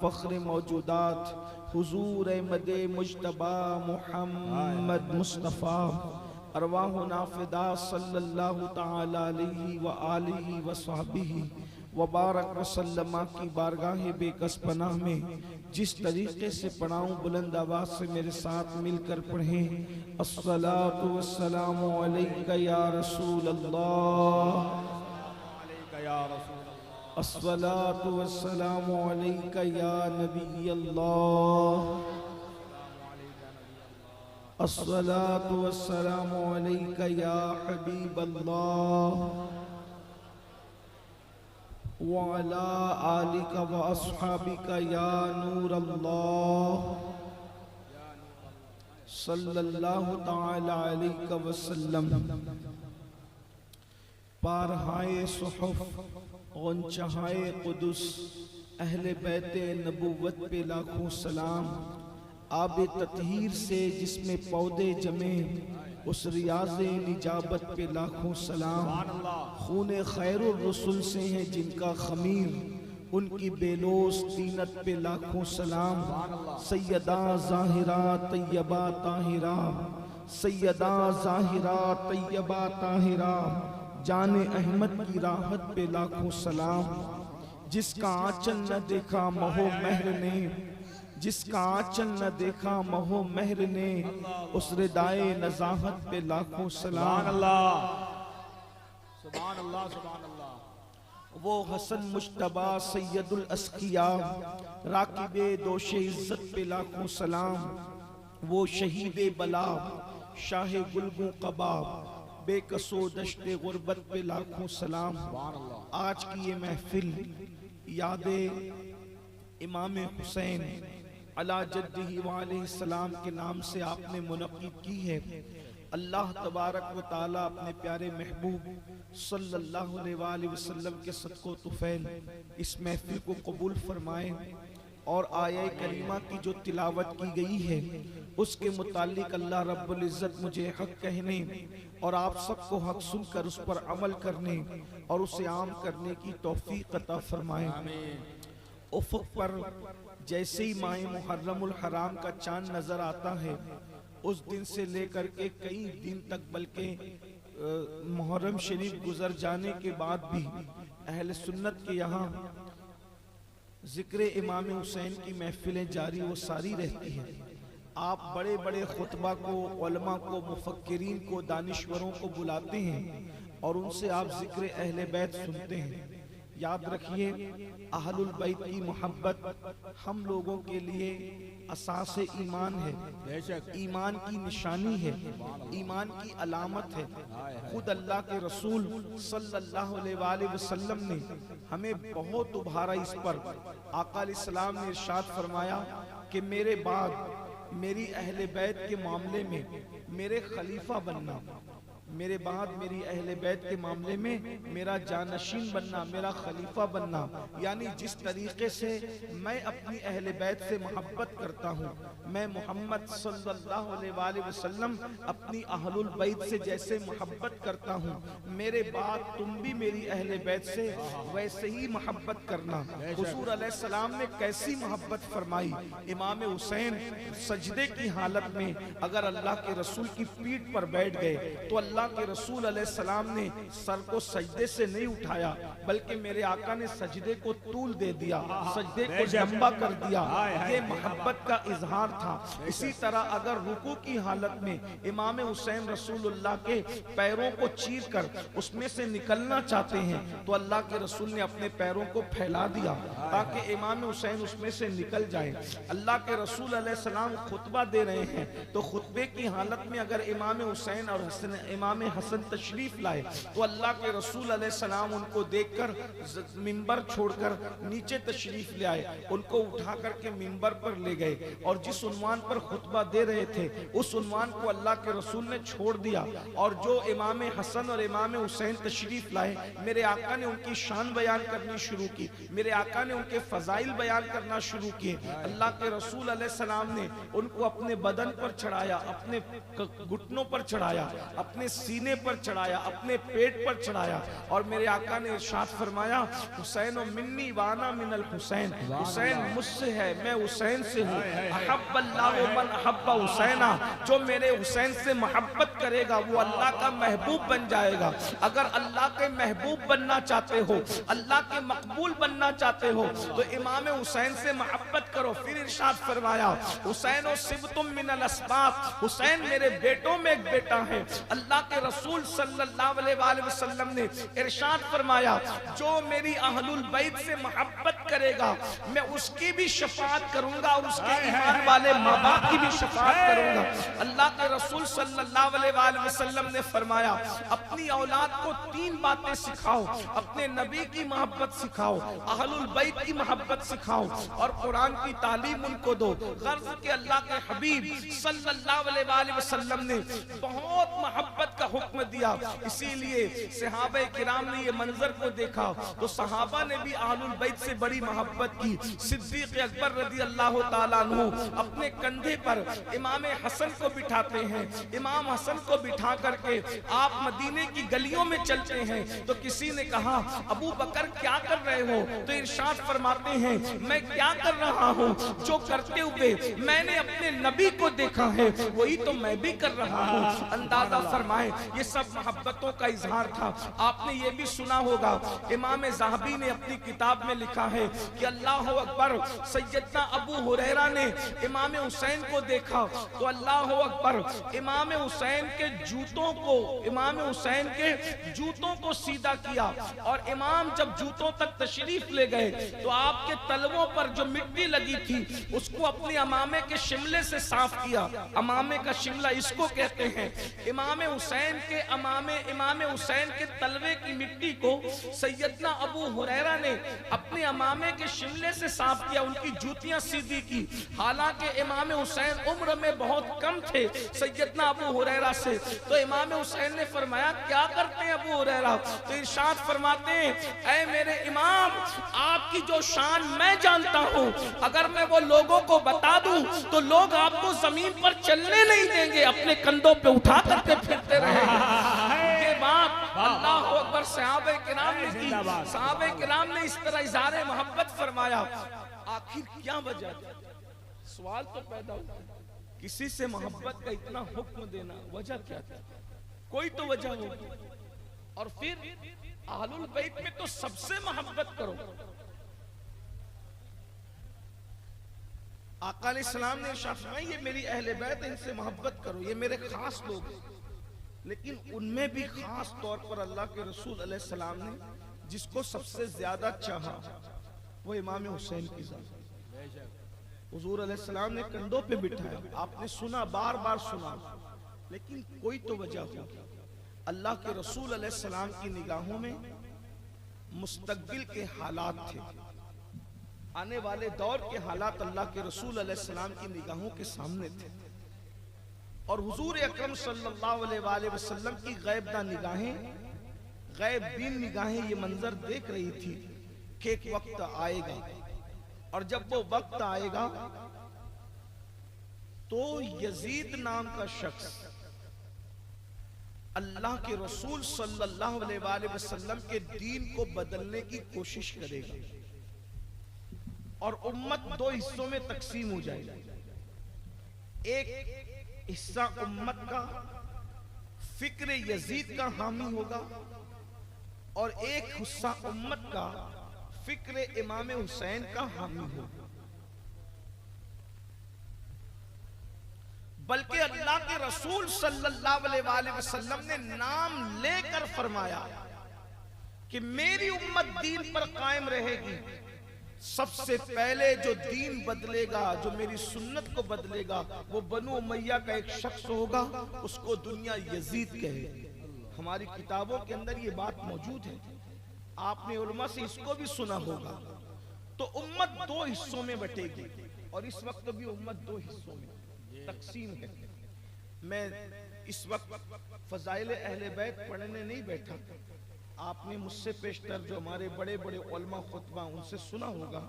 फ़ख्र मौजूदात हुजूर अहमद मुज्तबा मुहम्मद मुस्तफ़ा अरवाह नाफिदा सल्लल्लाहु तआला अलैहि व आलिहि व सहबिही व बारक वसल्लमा की बारगाह बेकस पनाह में जिस तरीके से पढ़ाऊँ बुलंद आवाज़ से मेरे साथ मिलकर पढ़ें। अस्सलातु वस्सलामु अलैका या रसूल अल्लाह, अस्सलातु वस्सलामु अलैका या नबी अल्लाह, अस्सलातु वस्सलामु अलैका या हबीब अल्लाह व अला आलिका व अस्हाबिका या नूर अल्लाह सल्लल्लाहु तआला अलैहि वसल्लम। पारहाए सुहुफ गंचहाए कुदुस अहले बैते नबुव्वत पे लाखों सलाम। आब ततहीर से जिसमें पौधे जमे उस रियाज़े निजाबत पे लाखों सलाम। खूने खैरुर रसूल से हैं जिनका खमीर उनकी बेलोस तीनत पे लाखों सलाम। सैयदा ज़ाहिरा तैयबा ताहिरा, सैयदा ज़ाहिरा तैयबा ताहिरा, जाने अहमद की राहत पे लाखों सलाम। जिसका आंचल न देखा महो महर ने, जिसका आंचल न देखा महो महर ने, उस रिदाए नज़ाहत पे लाखों सलाम। सुभान अल्लाह, सुभान अल्लाह। वो हसन मुश्तबा सैयदुल अस्किया राकिबे दोशे इज्जत पे लाखों सलाम। वो शहीदे बला शाहे गुलगू कबाब बेकसो दश्ते गुर्बत पे लाखों सलाम। आज की ये महफिल यादे इमाम हुसैन अला जद्दिही व अलैहि सलाम के नाम से आपने मुनक़्क़िद की है। अल्लाह तबारक व ताला अपने प्यारे महबूब सल्लल्लाहु अलैहि वसल्लम के सदक़ो तुफ़ैल इस महफिल को कबूल फरमाए और आया करीमा की जो तिलावत की गई है उसके मुतालिक अल्लाह रब्बुल इज़्ज़त मुझे हक कहने और आप सबको हक सुनकर उस पर अमल करने और उसे आम करने की तौफीक अता फरमाए। उफ़ुक़ पर जैसे ही माह मुहर्रमुल हराम का चांद नजर आता है उस दिन से लेकर के कई दिन तक बल्कि मुहर्रम शरीफ गुजर जाने के बाद भी अहले सुन्नत के यहाँ जिक्र इमाम हुसैन की महफिलें जारी वो सारी रहती हैं। आप बड़े बड़े खुतबा को, उलमा को, मुफक्किरीन को, दानिश्वरों को बुलाते हैं और उनसे आप जिक्र अहले बैत सुनते हैं। याद रखिए अहलुल बैत की मोहब्बत हम लोगों के लिए असास ईमान है, ईमान की निशानी है, ईमान की अलामत है। खुद अल्लाह के रसूल सल्लल्लाहु अलैहि वसल्लम ने हमें बहुत उभारा इस पर। आका अलैहिस्सलाम ने इरशाद फरमाया कि मेरे बाद मेरी अहले बैत के मामले में मेरे खलीफा बनना, मेरे बाद मेरी अहले बैत के मामले में मेरा जानशीन बनना, मेरा खलीफा बनना। यानी जिस तरीके से मैं अपनी अहले बैत से मोहब्बत करता हूँ, मैं मोहम्मद सल्लल्लाहु अलैहि वसल्लम अपनी अहलुल बैत से जैसे मोहब्बत करता हूँ, मेरे बाद तुम भी मेरी अहले बैत से वैसे ही मोहब्बत करना। हुजूर अलैहिस्सलाम ने कैसी मोहब्बत फरमाई। इमाम हुसैन सजदे की हालत में अगर अल्लाह के रसूल की पीठ पर बैठ गए तो अल्लाह के रसूल अलैहिस्सलाम ने सर को सजदे से नहीं उठाया बल्कि मेरे आका ने सजदे को तूल दे दिया, सजदे को लंबा कर दिया। ये मोहब्बत का इजहार था। इसी तरह अगर रुकू की हालत में इमाम हुसैन रसूलुल्लाह के पैरों को चीर कर उसमें से निकलना चाहते हैं तो अल्लाह के रसूल ने अपने पैरों को फैला दिया ताकि इमाम हुसैन उसमें से निकल जाए। अल्लाह के रसूल अलैहिस्सलाम खुतबा दे रहे हैं तो खुतबे की हालत में अगर इमाम हुसैन और इमाम हसन तशरीफ लाए तो अल्लाह के रसूल अलैहिस्सलाम उनको देखकर मिंबर छोड़कर नीचे तशरीफ ले आए, उनको उठा करके मिंबर पर ले गए और जिस उन्वान पर खुतबा दे रहे थे उस उन्वान को अल्लाह के रसूल ने छोड़ दिया और जो इमाम हसन और इमाम हुसैन तशरीफ लाए मेरे आका ने उनकी शान बयान करनी शुरू की, मेरे आका ने उनके फजाइल बयान करना शुरू किए। अल्लाह के रसूल अलैहिस्सलाम ने उनको अपने बदन पर चढ़ाया, अपने घुटनों पर चढ़ाया, अपने सीने पर चढ़ाया, अपने पेट पर चढ़ाया और मेरे आका ने इरशाद फरमाया, हुसैन मिन्नी वाना मिनल हुसैन, हुसैन मुझसे है, मैं हुसैन से हूँ। अहब्बल्लाहु मन अहब्बा हुसैना, जो मेरे हुसैन से मोहब्बत करेगा वो अल्लाह का महबूब बन जाएगा। अगर अल्लाह के महबूब बनना चाहते हो, अल्लाह के मकबूल बनना चाहते हो तो इमाम हुसैन से मोहब्बत करो। फिर इरशाद फरमाया, हुसैन सिबतुम मिनल अस्बात, हुसैन मेरे बेटों में एक बेटा है। अल्लाह के रसूल सल्लल्लाहु अलैहि वसल्लम ने इरशाद फरमाया, जो मेरी अहलुल बैत से मोहब्बत करेगा मैं उसकी भी शफाअत करूंगा और उसके ईमान वाले माँ बाप की भी शफाअत करूंगा। अल्लाह के रसूल सल्लल्लाहु अलैहि वसल्लम ने फरमाया, अपनी औलाद को 3 बातें सिखाओ, अपने नबी की मोहब्बत सिखाओ, अहलुल बैत की मोहब्बत सिखाओ और कुरान की तालीम उनको दो। गर्ज के अल्लाह के हबीब सल्लल्लाहु अलैहि वसल्लम ने बहुत मोहब्बत का हुक्म दिया। इसीलिए सहाबा किराम ने ये मंजर को देखा तो सहाबा ने भी अहलुल बैत से बड़ी मोहब्बत की। सिद्दीक अकबर रज़ी अल्लाह ताला अन्हु अपने कंधे पर इमाम हसन को बिठाते हैं। इमाम हसन को बिठा करके आप मदीने की गलियों में चलते हैं तो किसी ने कहा, अबू बकर क्या कर रहे हो? तो इरशाद फरमाते हैं, मैं क्या कर रहा हूँ, जो करते हुए मैंने अपने नबी को देखा है वही तो मैं भी कर रहा हूँ। अंदाजा फरमाए, ये सब मोहब्बतों का इजहार था। आपने ये भी सुना होगा, इमाम ज़हाबी ने अपनी किताब में लिखा है कि अल्लाह अकबर, सैयदना अबू हुरैरा ने इमाम हुसैन को देखा तो अल्लाह अकबर, इमाम हुसैन के जूतों को, इमाम हुसैन के जूतों को सीधा किया और इमाम जब जूतों तक तशरीफ ले गए तो आपके तलवों पर जो मिट्टी लगी थी उसको अपने अमामे के शिमले से साफ किया। अमामे का शिमला इसको कहते हैं। इमाम हुसैन के अमामे, इमाम हुसैन के तलवे की मिट्टी को सैयदना अबू हुरैरा ने अपने अमामे के शिमले से साफ किया, उनकी जूतियां सीधी की। हालांकि इमाम हुसैन उम्र में बहुत कम थे सैयदना अबू हुरैरा से। तो इमाम हुसैन ने फरमाया, क्या करते हैं अबू हुरैरा? तो इरशाद फरमाते हैं, ऐ मेरे इमाम, आपकी जो शान मैं जानता हूँ, अगर मैं वो लोगों को बता दूं तो लोग आपको जमीन पर चलने नहीं देंगे, अपने कंधों पे उठा करके फिरते रहेंगे। ये बात अल्लाह अकबर सहाबे किराम ने की। सहाबे किराम ने इस तरह इज़हारे मोहब्बत फरमाया। आखिर क्या वजह? सवाल तो पैदा होता है, किसी से मोहब्बत का इतना हुक्म देना, वजह क्या था? कोई तो वजह होगी। और फिर अहलुल बैत में तो सबसे मोहब्बत करो। आका अलैहिस्सलाम ने इरशाद फरमाया, ये मेरी अहले बैत, इनसे मोहब्बत करो, ये मेरे खास लोग हैं। लेकिन उनमें भी खास तौर पर अल्लाह के रसूल अलैहिस्सलाम ने जिसको सबसे ज्यादा चाहा वो इमाम हुसैन की जात। हुजूर अलैहिस्सलाम ने कंधों पे बिठाया, आपने सुना, बार बार सुना, लेकिन कोई तो वजह होगी। अल्लाह के रसूल अलैहिस्सलाम की निगाहों में मुस्तकबिल के हालात थे, आने वाले दौर के हालात अल्लाह के रसूल अलैहिस्सलाम की निगाहों के सामने थे। और हुजूर अकरम सल्लल्लाहु अलैहि वसल्लम की गैबदा निगाहें, गैब बीन निगाहें ये मंजर देख रही थी कि एक वक्त आएगा और जब वो वक्त आएगा तो यजीद नाम का शख्स अल्लाह के रसूल सल्लल्लाहु अलैहि वसल्लम के दीन को बदलने की कोशिश करेगा और उम्मत 2 हिस्सों में तकसीम हो जाएगी। एक हिस्सा उम्मत का फिक्र यजीद का हामी होगा और एक हिस्सा उम्मत का फिक्र इमाम हुसैन का हामी होगा। बल्कि अल्लाह के रसूल सल्लल्लाहु अलैहि वसल्लम ने नाम लेकर फरमाया कि मेरी उम्मत दीन पर कायम रहेगी। सबसे पहले जो दीन बदलेगा, जो मेरी सुन्नत को बदलेगा, वो बनु उमैया का एक शख्स होगा, उसको दुनिया यजीद कहे। हमारी किताबों के अंदर ये बात मौजूद है, आपने उलमा से इसको भी सुना होगा। तो उम्मत 2 हिस्सों में बटेगी और इस वक्त भी उम्मत 2 हिस्सों में तकसीम है। मैं इस वक्त फजाइल अहले बैत पढ़ने नहीं बैठा, आपने मुझसे पेशतर जो हमारे बड़े बड़े उलमा खुतबा उनसे सुना होगा,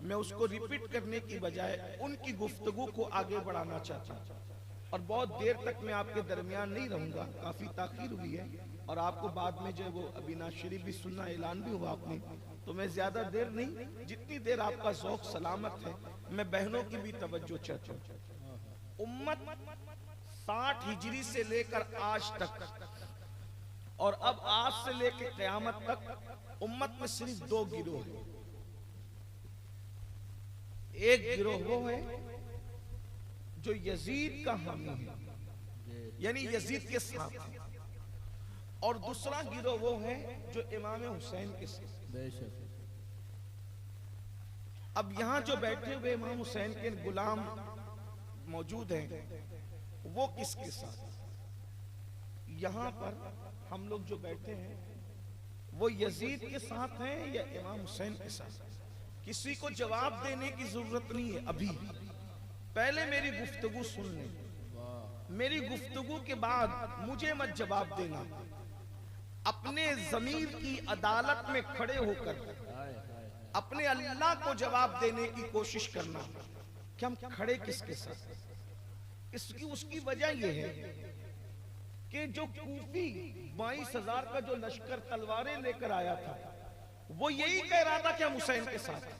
मैं उसको रिपीट करने की बजाय उनकी गुफ्तगू को आगे बढ़ाना चाहता हूं। और बहुत देर तक मैं आपके दरमियान नहीं रहूंगा, काफी ताखीर हुई है और आपको बाद में जो है वो अविनाश शरीफ भी सुनना, ऐलान भी हुआ आपने, तो मैं ज्यादा देर नहीं, जितनी देर आपका ज़ौक़ सलामत है मैं बहनों की भी तवज्जो चाहता हूँ। उम्मत 60 हिजरी से लेकर आज तक और अब आज से लेकर क़यामत तक उम्मत में सिर्फ 2 गिरोह हैं। एक गिरोह वो है जो यजीद का हामी है, यानी यजीद के साथ है, और दूसरा गिरोह वो है जो इमाम हुसैन के साथ। अब यहां जो बैठे हुए इमाम हुसैन के गुलाम मौजूद हैं, वो किसके साथ? यहां पर हम लोग जो बैठे हैं वो यजीद के साथ हैं या इमाम हुसैन के साथ? किसी को जवाब देने की जरूरत नहीं है अभी, पहले मेरी गुफ्तगू सुन लें। मेरी गुफ्तगू के बाद मुझे मत जवाब देना, अपने ज़मीर की अदालत में खड़े होकर अपने अल्लाह को जवाब देने की कोशिश करना कि हम खड़े किसके साथ। इसकी उसकी वजह यह है कि जो कूफी 22,000 का जो लश्कर तलवारें लेकर आया था, वो यही कह रहा था कि हम हुसैन के साथ हैं।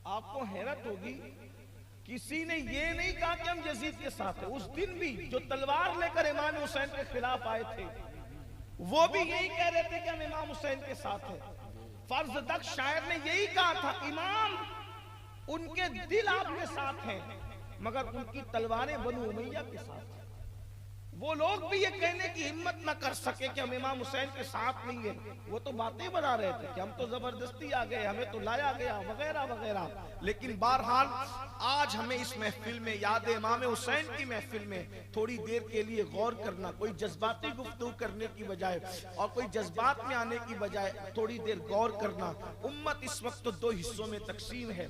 आपको हैरत होगी, किसी ने ये नहीं कहा कि हम यजीद के साथ हैं। उस दिन भी जो तलवार लेकर इमाम हुसैन के खिलाफ आए थे, वो भी यही कह रहे थे कि हम इमाम हुसैन के साथ हैं। फर्जदक शायर ने यही कहा था, इमाम उनके दिल आपके साथ हैं मगर उनकी तलवारें बनु उमैया के साथ हैं। वो लोग भी ये कहने की हिम्मत न कर सके कि हम इमाम हुसैन के साथ नहीं है। वो तो बातें बना रहे थे कि हम तो जबरदस्ती आ गए, हमें तो लाया गया वगैरह वगैरह। लेकिन बहरहाल आज हमें इस महफिल में, याद इमाम हुसैन की महफिल में थोड़ी देर के लिए गौर करना, कोई जज्बाती गुफ्तगू करने की बजाय और कोई जज्बात में आने की बजाय थोड़ी देर गौर करना। उम्मत इस वक्त तो 2 हिस्सों में तकसीम है।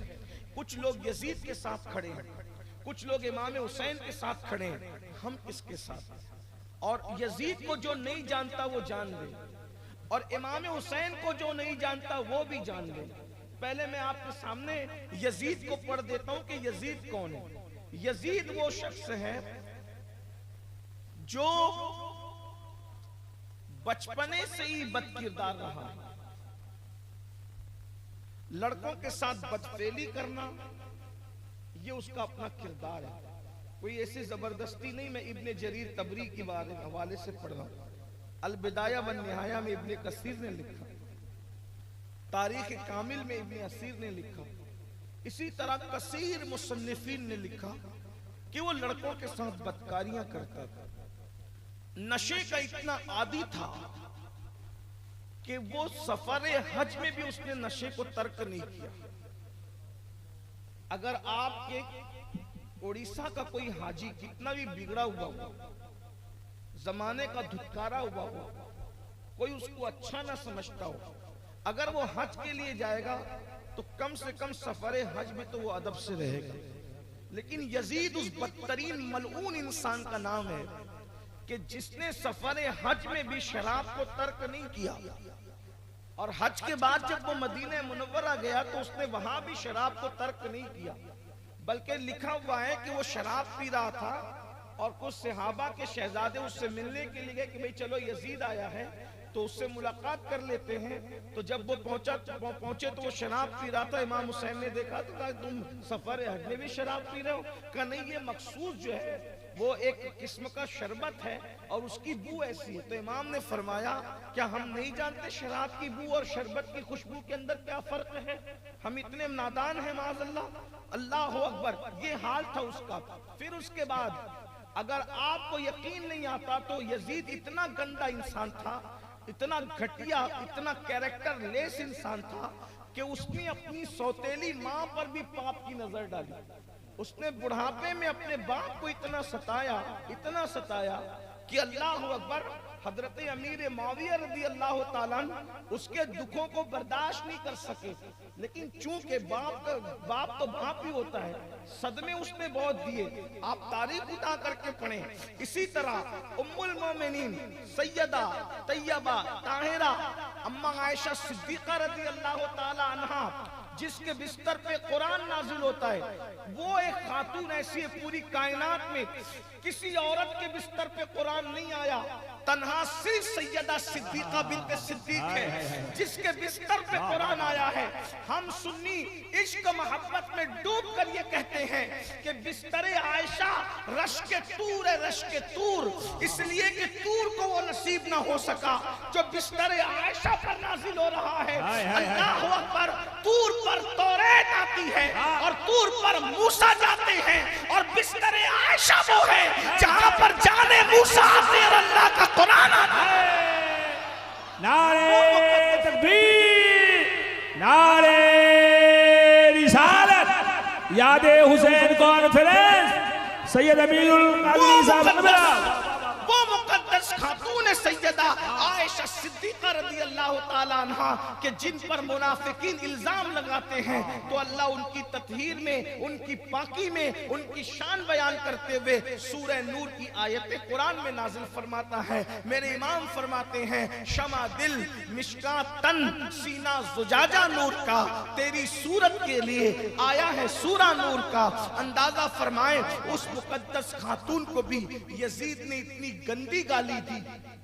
कुछ लोग यजीद के साथ खड़े हैं, कुछ लोग इमाम हुसैन के साथ खड़े हैं। हम किसके साथ? और यजीद को जो नहीं जानता वो जान ले, और इमाम हुसैन को जो नहीं जानता वो भी जान ले। पहले मैं आपके सामने यजीद को पढ़ देता हूं कि यजीद कौन है। यजीद वो शख्स है जो बचपने से ही बदकिरदार रहा है। लड़कों के साथ बदफेली करना ये उसका अपना किरदार है, कोई ऐसी जबरदस्ती नहीं। मैं इब्ने जरीर तबरी के हवाले से पढ़ रहा हूं। अल बिदाया व निहाया में इब्ने कसीर ने लिखा, तारीख कामिल में इब्ने असीर ने लिखा, इसी तरह कसीर मुसन्निफीन ने लिखा कि वो लड़कों के साथ बदकारियां करता था। नशे का इतना आदी था कि वो सफर हज में भी उसने नशे को तर्क नहीं किया। अगर आपके उड़ीसा का कोई हाजी कितना भी बिगड़ा हुआ हो, जमाने का धुतकारा हुआ हो, कोई उसको अच्छा ना समझता हो, अगर वो हज के लिए जाएगा तो कम से कम सफर हज में तो वो अदब से रहेगा। लेकिन यजीद उस बदतरीन मलऊन इंसान का नाम है कि जिसने सफर हज में भी शराब को तर्क नहीं किया, और हज के बाद जब वो मदीने मुनव्वरा गया तो उसने वहां भी शराब को तर्क नहीं किया, बल्कि लिखा हुआ है कि वो शराब पी रहा था और कुछ सहाबा के शहजादे उससे मिलने के लिए गए कि भाई चलो यजीद आया है तो उससे मुलाकात कर लेते हैं। तो जब वो पहुंचे तो वो शराब पी रहा था। इमाम हुसैन ने देखा तो कहा तुम सफर हज में भी शराब पी रहे हो? कहा नहीं, ये मखसूस जो है वो एक किस्म का शरबत है और उसकी बू ऐसी है। तो इमाम ने फरमाया क्या हम नहीं जानते शराब की बू और शरबत की खुशबू के अंदर क्या फर्क है? हम इतने नादान हैं माज़अल्लाह। अल्लाह अकबर, ये हाल था उसका। फिर उसके बाद अगर आपको यकीन नहीं आता तो यजीद इतना गंदा इंसान था, इतना घटिया, इतना कैरेक्टर लेस इंसान था कि उसने अपनी सौतेली मां पर भी पाप की नजर डाली। उसने बुढ़ापे में अपने बाप को इतना सताया कि अल्लाह अकबर, हजरत अमीर मुआविया रज़ी अल्लाह ताला अन्हु उसके दुखों को बर्दाश्त नहीं कर सके। लेकिन चूंकि बाप तो बाप ही होता है, सदमे उसने बहुत दिए। आप तारीख उठा करके पढ़ें। इसी तरह उम्मुल मोमिनीन सैयदा तैयबा ताहिरा अम्मा आयशा सिद्दीका रज़ी अल्लाह ताला अन्हा जिसके बिस्तर पे कुरान नाजिल होता है, वो एक खातून ऐसी है पूरी कायनात में किसी औरत के बिस्तर पे कुरान नहीं आया, तन्हा सिर्फ सैयदा सिद्दीका बिन्त सिद्दीक है जिसके बिस्तर पे कुरान आया है। हम सुन्नी इश्क मोहब्बत में डूब कर ये कहते हैं कि बिस्तरे आयशा रश के तूर है, रश के तूर, इसलिए कि तूर को वो नसीब ना हो सका जो बिस्तरे आयशा पर नाजिल हो रहा है। अल्लाह अकबर, तूर पर तौरात आती है और तूर पर मूसा जाते हैं और बिस्तरे आयशा वो है जहां पर जाने मूसा आते और अल्लाह का कुरान आता है। नारे तकबीर, नारे रिसालत, यादे हुसैन कॉन्फ्रेंस, सैयद अमीरुल कादरी साहब, वो मुकद्दस खातून सैयदा आयशा सिद्दीका रज़ी अल्लाह ताला अन्हा के जिन पर मुनाफिकीन इल्जाम लगाते हैं तो अल्लाह उनकी तत्हीर में, उनकी पाकी में, उनकी शान बयान करते हुए सूरह नूर की आयत कुरान में नाजिल फरमाता है। मेरे इमाम फरमाते हैं शमा दिल मिशकात तन सीना जुजाजा नूर का, तेरी सूरत के लिए आया है सूरा नूर का। अंदाजा फरमाए उस मुकद्दस खातून को भी यजीद ने इतनी गंदी गाली दी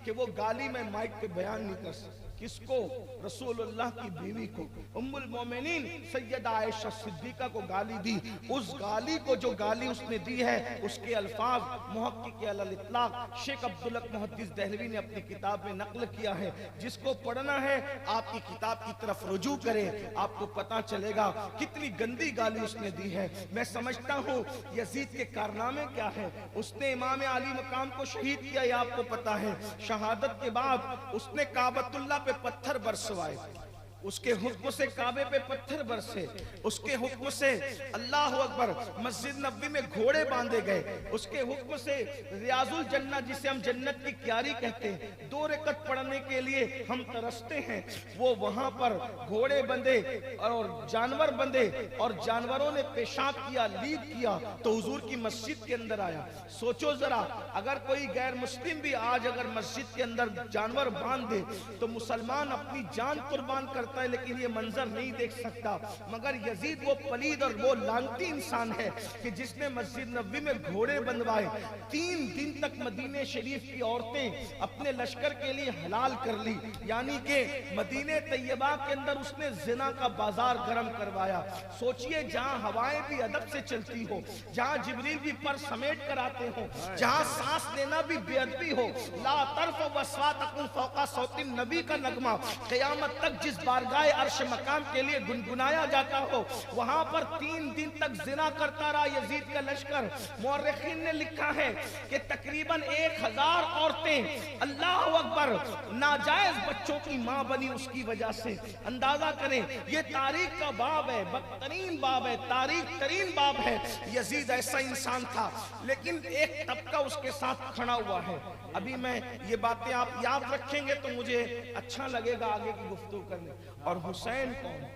कि वो गाली मैं माइक पे बयान नहीं कर सकता। किसको? रसूलुल्लाह की बीवी को, उम्मुल मोमिनीन सैयदा आयशा सिद्दीका को गाली दी। उस गाली को, जो गाली उसने दी है, उसके अल्फाज मुहक्किक अल इत्लाक शेख अब्दुल हक मुहद्दिस दहलवी ने अपनी किताब में नकल किया है। जिसको पढ़ना है आपकी किताब की तरफ रुजू करें, आपको पता चलेगा कितनी गंदी गाली उसने दी है। मैं समझता हूँ यजीद के कारनामे क्या है। उसने इमाम अली मकाम को शहीद किया, ये आपको पता है। शहादत के बाद उसने काबतुल्लाह पे पत्थर बरसवाए, उसके हुक्म से काबे पे पत्थर बरसे, उसके हुक्म से अल्लाह अकबर मस्जिद नबी में घोड़े बांधे गए, उसके हुक्म से रियाजुल जन्नत जिसे हम जन्नत की क्यारी कहते हैं 2 रकत पढ़ने के लिए हम तरसते हैं, वो वहां पर घोड़े बंधे और जानवर बंधे और जानवरों ने पेशाब किया, लीक किया तो हुजूर की मस्जिद के अंदर आया। सोचो जरा, अगर कोई गैर मुस्लिम भी आज अगर मस्जिद के अंदर जानवर बांध दे तो मुसलमान अपनी जान कुर्बान कर है, लेकिन ये मंजर नहीं देख सकता। मगर यजीद वो पलीद और वो लानती इंसान है कि जिसने मस्जिद नबी में घोड़े बंधवाए। 3 दिन तक मदीने शरीफ की औरतें अपने लश्कर के लिए हलाल कर ली, यानी कि मदीने तैयबा के अंदर उसने जिना का बाजार गर्म करवाया। सोचिए, जहां हवाएं भी अदब से चलती हो, जहां जिब्रील भी पर समेट कर आते हो, जहां सांस लेना भी बेअदबी हो, ला तरफ वस्वातकुम फौका सौतिन नबी का नगमा क़यामत तक जिस बारगाह अर्श मकाम के लिए गुनगुनाया जाता हो, वहां पर 3 दिन तक जिना करता रहा यजीद का लश्कर। मुअर्रिखीन ने लिखा है कि तकरीबन 1000 औरतें अल्लाह अकबर नाजायज बच्चों की मां बनी उसकी वजह से। अंदाजा करें, ये तारीख का बाब है, बदतरीन बाब है, तारीख तरीन बाब है। यजीद ऐसा इंसान था, लेकिन एक तबका उसके साथ खड़ा हुआ है। अभी मैं ये बातें आप याद रखेंगे तो मुझे अच्छा लगेगा आगे की गुफ्तगू करने। और हुसैन कौन है?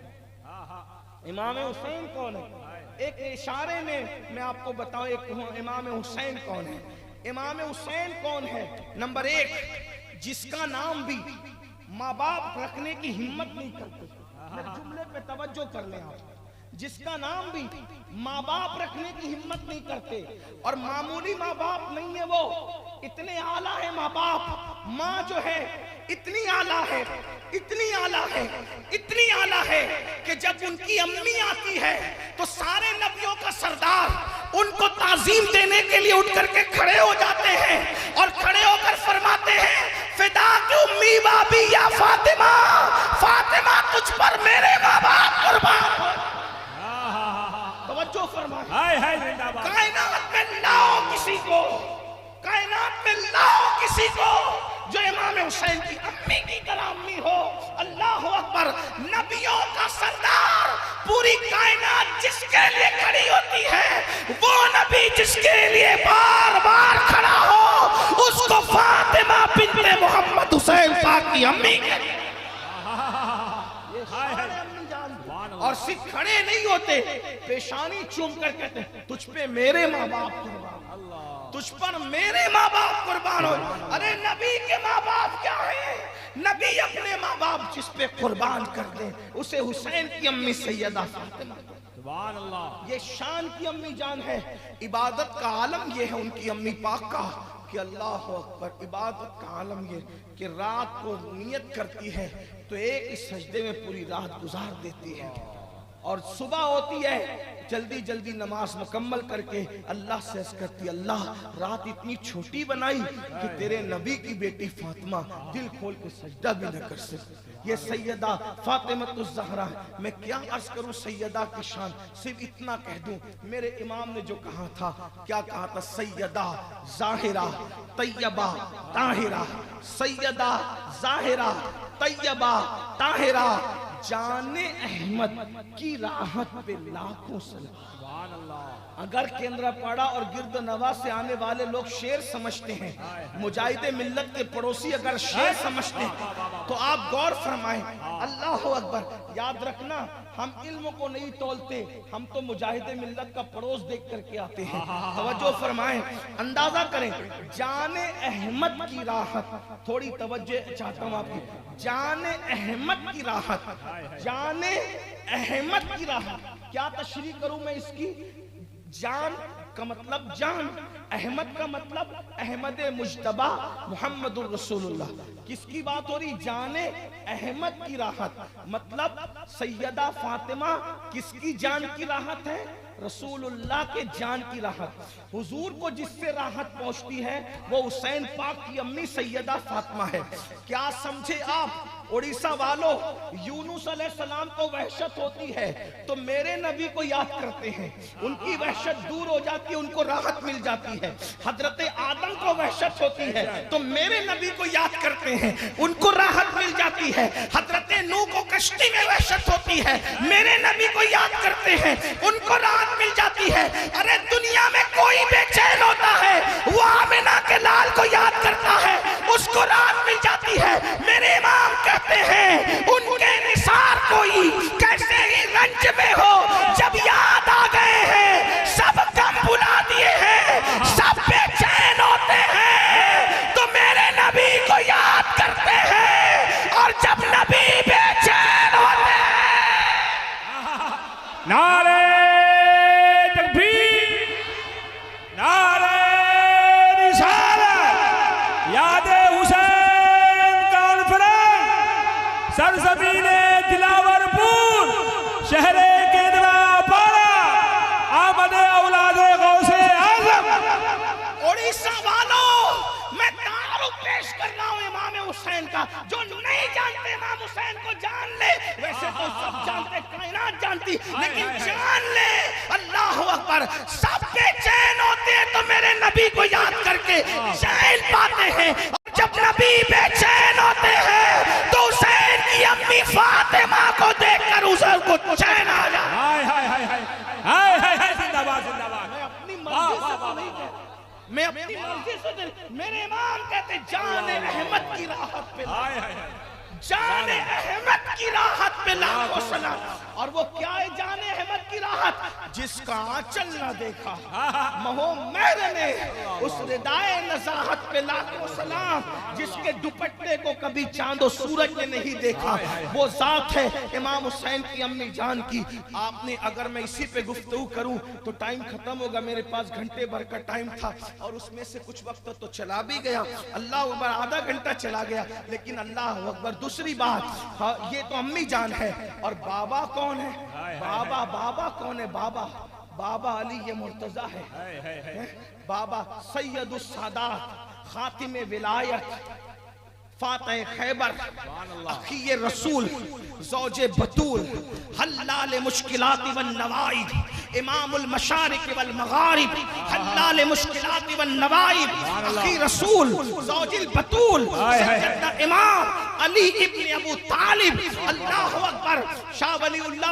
इमाम हुसैन कौन है? एक इशारे में मैं आपको बताऊं एक इमाम हुसैन कौन है। इमाम हुसैन कौन है? नंबर 1, जिसका नाम भी माँ बाप रखने की हिम्मत नहीं करते। मेरे जुमले पे तवज्जो कर लें आप। जिसका नाम भी माँ बाप रखने की हिम्मत नहीं करते, और मामूली माँ बाप नहीं है, वो इतने आला है माँ बाप। माँ जो है इतनी आला है, इतनी आला है, इतनी आला है कि जब उनकी अम्मी आती है तो सारे नबियों का सरदार उनको ताजीम देने के लिए उठ करके खड़े हो जाते हैं और खड़े होकर फरमाते हैं, फिदा की उम्मी बाबी या फातिमा, फातिमा तुझ पर मेरे माँ बाप कुर्बान हो। तवज्जो फरमाए। हाय हाय जिंदाबाद। कायनात में लाओ किसी को, कायनात में लाओ किसी को जो इमाम हुसैन की अम्मी की तरह अम्मी हो। अल्लाह अकबर, नबियों का सरदार, पूरी कायनात जिसके लिए खड़ी होती है, वो नबी जिसके लिए बार बार खड़ा हो, उसको फातिमा बिन्ते मोहम्मद हुसैन पाक की अम्मी कहते। और सिर्फ खड़े नहीं होते, पेशानी चूम कर कहते हैं, तुझ पे मेरे माँ बाप कुर्बान, तुझ पर मेरे माँ बाप कुर्बान हो। अरे नबी के माँ बाप क्या है? नबी अपने माँ बाप जिस पे कुर्बान कर दे उसे हुसैन की अम्मी सैयदा फातिमा, सुभान अल्लाह। ये शान की अम्मी जान है। इबादत का आलम ये है उनकी अम्मी पाक का कि अल्लाह अकबर, इबादत का आलम ये कि रात को नियत करती है तो एक इस सजदे में पूरी रात गुजार देती है और सुबह होती है जल्दी जल्दी नमाज मुकम्मल करके अल्लाह से अर्ज़ करती, अल्लाह रात इतनी छोटी बनाई कि तेरे नबी की बेटी फातिमा दिल खोल के सजदा भी न कर सके। ये सैयदा फातिमा ज़हरा है। मैं क्या अर्ज करूं सैयदा की शान, सिर्फ इतना कह दूं मेरे इमाम ने जो कहा था, क्या कहा था? सैयदा ज़ाहिरा तैयबा ताहिरा, सैयदा ज़ाहिरा तैयबा ताहिरा, जाने अहमद की राहत पे लाखों सलाम। सुभान अल्लाह। अगर केंद्रापाड़ा और गिरद नवा से आने वाले लोग शेर समझते हैं, मुजाहिदे मिल्लत के पड़ोसी अगर शेर समझते हैं तो आप गौर फरमाएं। अल्लाह अकबर। याद रखना हम इल्म को नहीं तोलते, हम तो मुजाहिदे मिल्लत का पड़ोस देख करके आते हैं। तवज्जो फरमाएं, अंदाजा करें जाने अहमद की राहत, थोड़ी तवज्जो चाहता हूं आपकी, जाने अहमद की राहत, जाने अहमद की राहत। क्या तशरीह करूं मैं इसकी? जान का मतलब जान, अहमद का मतलब अहमद मुज्तबा मुहम्मदुर रसूलुल्लाह। किसकी बात हो रही? जाने अहमद की राहत, मतलब सैयदा फातिमा किसकी जान की राहत है? रसूलुल्लाह के जान की राहत। हुजूर को जिससे राहत पहुंचती है वो हुसैन पाक की अम्मी सैयदा फातिमा है। क्या समझे आप? उड़ीसा वालों, यूनुस अलैहिस्सलाम को वहशत होती है तो मेरे नबी को याद करते हैं, उनकी वहशत दूर हो जाती है, उनको राहत मिल जाती है। हजरत आदम को वहशत होती है तो मेरे नबी को याद करते हैं, उनको राहत मिल जाती है। हजरत नूह को कश्ती में वहशत होती है, मेरे नबी को याद करते हैं, उनको राहत मिल जाती है। अरे दुनिया में कोई बेचैन होता है वो आमिना के लाल को याद करता है, उसको राहत मिल जाती है। मेरे इमाम कहते हैं उनके निसार कोई कैसे ही रंज में हो, जब याद आ गए हैं सब गम भुला दिए हैं, सब बेचैन होते हैं तो मेरे नबी को याद करते हैं, और जब नबी बेचैन होते हैं। नारे तकबीर, नारे रिसालत, यादे हुसैन कॉन्फ्रेंस, सरजमीने दिलावरपुर, शहरे केंद्रापाड़ा, आमदे औलादे गौसे आज़म। उड़ीसा वालों, मैं तारुफ पेश कर रहा हूं इमाम हुसैन का। जो नहीं जानते इमाम हुसैन को जान ले, वैसे तो सब जानते, कायनात जानती, लेकिन जान ले। अल्लाह अकबर। सब बेचैन होते हैं तो मेरे नबी को याद करके चैन पाते हैं, और जब नबी बेचैन होते हैं तो हुसैन की अम्मी फातिमा को देखकर हुसैन को चैन आ जाए। हाय हाय हाय हाय हाय हाय हाय, जिंदाबाद जिंदाबाद। मैं अपनी मर्जी से तो नहीं कहता, मैं अपनी मर्जी से तो, मेरे इमाम कहते जाने अहमद की राहत पे, हाय हाय हाय, जाने अहमद की राहत पे लाखों सलाम। और वो क्या है जाने अहमद की राहत? जिसका आंचल ना देखा महो महर ने, उस रिदाए नज़ाहत पे लाखों सलाम। जिसके दुपट्टे को कभी चांद और सूरज ने नहीं देखा, वो जात है इमाम हुसैन की अम्मी जान की। आपने, अगर मैं इसी पे गुफ्तगू करूं तो टाइम खत्म होगा, मेरे पास घंटे भर का टाइम था और उसमें से कुछ वक्त तो चला भी गया, अल्लाह अकबर, आधा घंटा चला गया। लेकिन अल्लाह अकबर, दूसरी बात, हाँ, ये तो अम्मी जान है, और बाबा कौन है? बाबा, बाबा कौन है? बाबा, बाबा अली ये मुर्तजा है। बाबा सैयदुस सादात, खातिमे विलायत, फातह खैबर, अखी रसूल, ज़ौजे बतूल, हल्लाल मुश्किलात वन नवाइब, इमामुल मशारिक वल मगारिब, हल्लाल मुश्किलात वन नवाइब, अखी रसूल, ज़ौजिल बतूल, सैयदना इमाम अली इब्न अबू तालिब। अल्लाहु अकबर। शाह वलीउल्लाह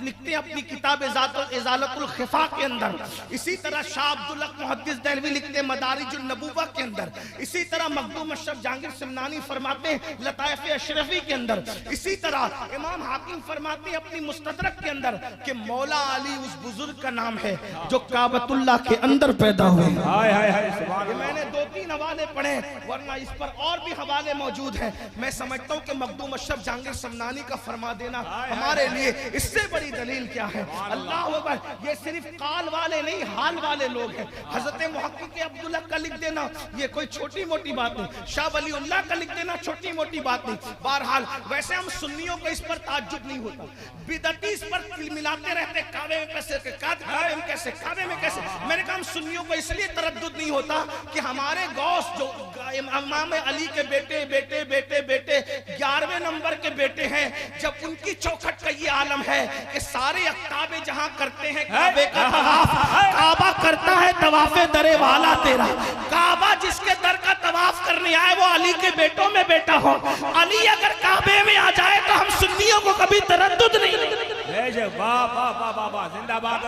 लिखते हैं अपनी किताब इजालतुल खिफा के अंदर। इसी तरह शाह अब्दुल हक मुहद्दिस देहलवी लिखते हैं मदारिजुन नबूवा के अंदर। इसी तरह मखदूम अशरफ जहांगीर सिमनानी फरमाते हैं लताइफ अशरफी के अंदर। इसी तरह इमाम हाकिम फरमाते हैं अपनी मुस्तदरक के अंदर कि मौला अली उस बुजुर्ग का नाम है जो काबतुल्लाह के अंदर पैदा हुए। मैंने 2-3 हवाले पढ़े, वरना इस पर और भी हवाले मौजूद हैं। मैं समझता हूँ कि मखदूम अशरफ जहांगीर सिमनानी का फरमा देना हमारे लिए इससे बड़ी दलील क्या है। अल्लाह अकबर, ये सिर्फ काल वाले नहीं हाल वाले लोग हैं। हजरत मुहक्किक अब्दुल हक का लिख देना ये कोई छोटी मोटी बात नहीं, शाह वलीउल्लाह का लिख देना छोटी मोटी बात नहीं। बहरहाल वैसे हम सुन्नियों को इस पर ताज्जुब नहीं होता, बिदअती इस पर मिलाते रहते काबे में कैसे, काबे में कैसे, काबे में कैसे। मैंने कहा हम सुन्नियों को इसलिए तरद्दुद नहीं होता कि हमारे गौस जो इमाम अली के बेटे बेटे बेटे बेटे 11वें नंबर के बेटे हैं, जब उनकी चौखट का ये आलम है कि सारे अख्ताबे जहां करते हैं काबे का तवाफ, काबा करता है तवाफे दरे वाला तेरा। काबा जिसके दर का तवाफ करने आए वो अली के बेटों में बेटा हो। अली अगर काबे में आ जाए तो हम सुन्नियों को कभी तरद्दुद नहीं। जिंदाबाद।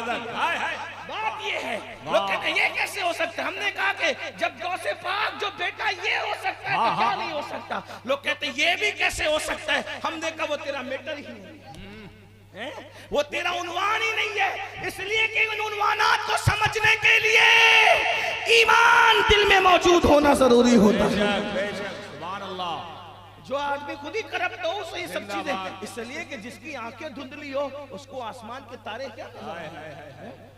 बात ये है, लोग कहते हैं ये कैसे हो सकता है। हमने कहा कि जब गौसे पाक जो बेटा ये हो सकता है तो क्या नहीं हो सकता। लोग कहते हैं ये भी कैसे हो सकता है। हमने कहा वो तेरा मैटर ही नहीं है, वो तेरा उन्वान ही नहीं है। इसलिए कि उन उन्वानात को समझने के लिए ईमान दिल में मौजूद होना जरूरी होता है। जो आदमी खुद ही करप्ट हो उसे ये सब चीजें, इसलिए कि जिसकी आंखें धुंधली हो उसको आसमान के तारे क्या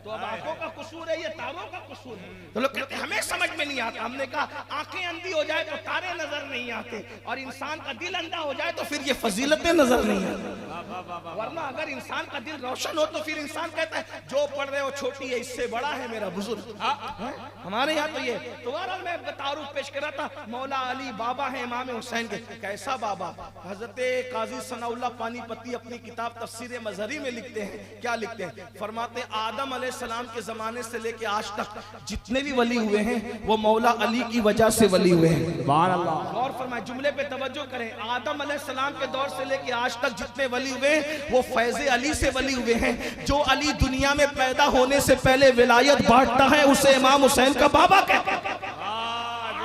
तो अब आंखों का कसूर है, ये तारों का कसूर है। तो लोग कहते हैं हमें समझ में नहीं आता। हमने कहा आंखें अंधी हो जाए तो तारे नजर नहीं आते, और इंसान का दिल अंधा हो जाए तो फिर ये फजीलतें नजर नहीं आती। वरना अगर इंसान का दिल रोशन हो तो फिर इंसान कहता है जो पढ़ रहे हो छोटी है, इससे बड़ा है मेरा बुजुर्ग। हमारे यहाँ तो ये तो मैं तारुफ पेश कर रहा था। मौला अली बाबा है इमाम हुसैन के। कैसा बाबा? हजरत काजी सनाउल्लाह पानीपती अपनी किताब तफसीर मजहरी में लिखते हैं, क्या लिखते हैं? फरमाते आदम अलैहिस्सलाम के जमाने से लेके आज तक जितने भी वली हुए हैं वो मौला अली की वजह से वली हुए हैं। गौर फरमाए, जुमले पे तवज्जो करें। आदम अलैहिस्सलाम के दौर से लेके आज तक जितने वली हुए हैं वो फैज़े अली से वली हुए हैं। जो अली दुनिया में पैदा होने से पहले विलायत बांटता है उसे इमाम हुसैन का बाबा कहते हैं।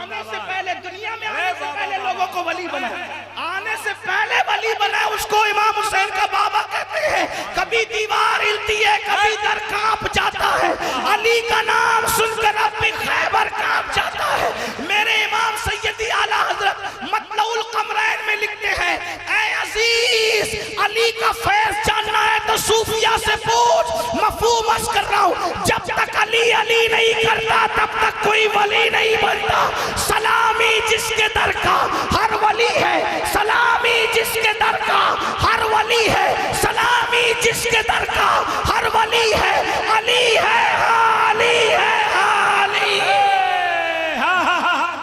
आने से पहले दुनिया में आने से पहले लोगों को वली बनाया, आने से पहले वली बनाया उसको इमाम हुसैन का बाबा कहते हैं। कभी दीवार हिलती है, कभी दर कांप जाता है, अली का नाम सुनकर अपनी खैबर कांप जाता है। मेरे इमाम सैयदी आला हजरत मतलउल कमरैन में लिखते हैं, ऐ अजीज अली का फैज जानना है तो सूफिया से पूछ। मफहूम अर्ज कर रहा हूं, जब तक अली अली नहीं करता तब तक कोई वली नहीं बनता। सलामी जिसके दर का हर वली है, सलामी जिसके दर का हर वली है, सलामी जिसके दर का हर वली है। अली है, अली है, अली है।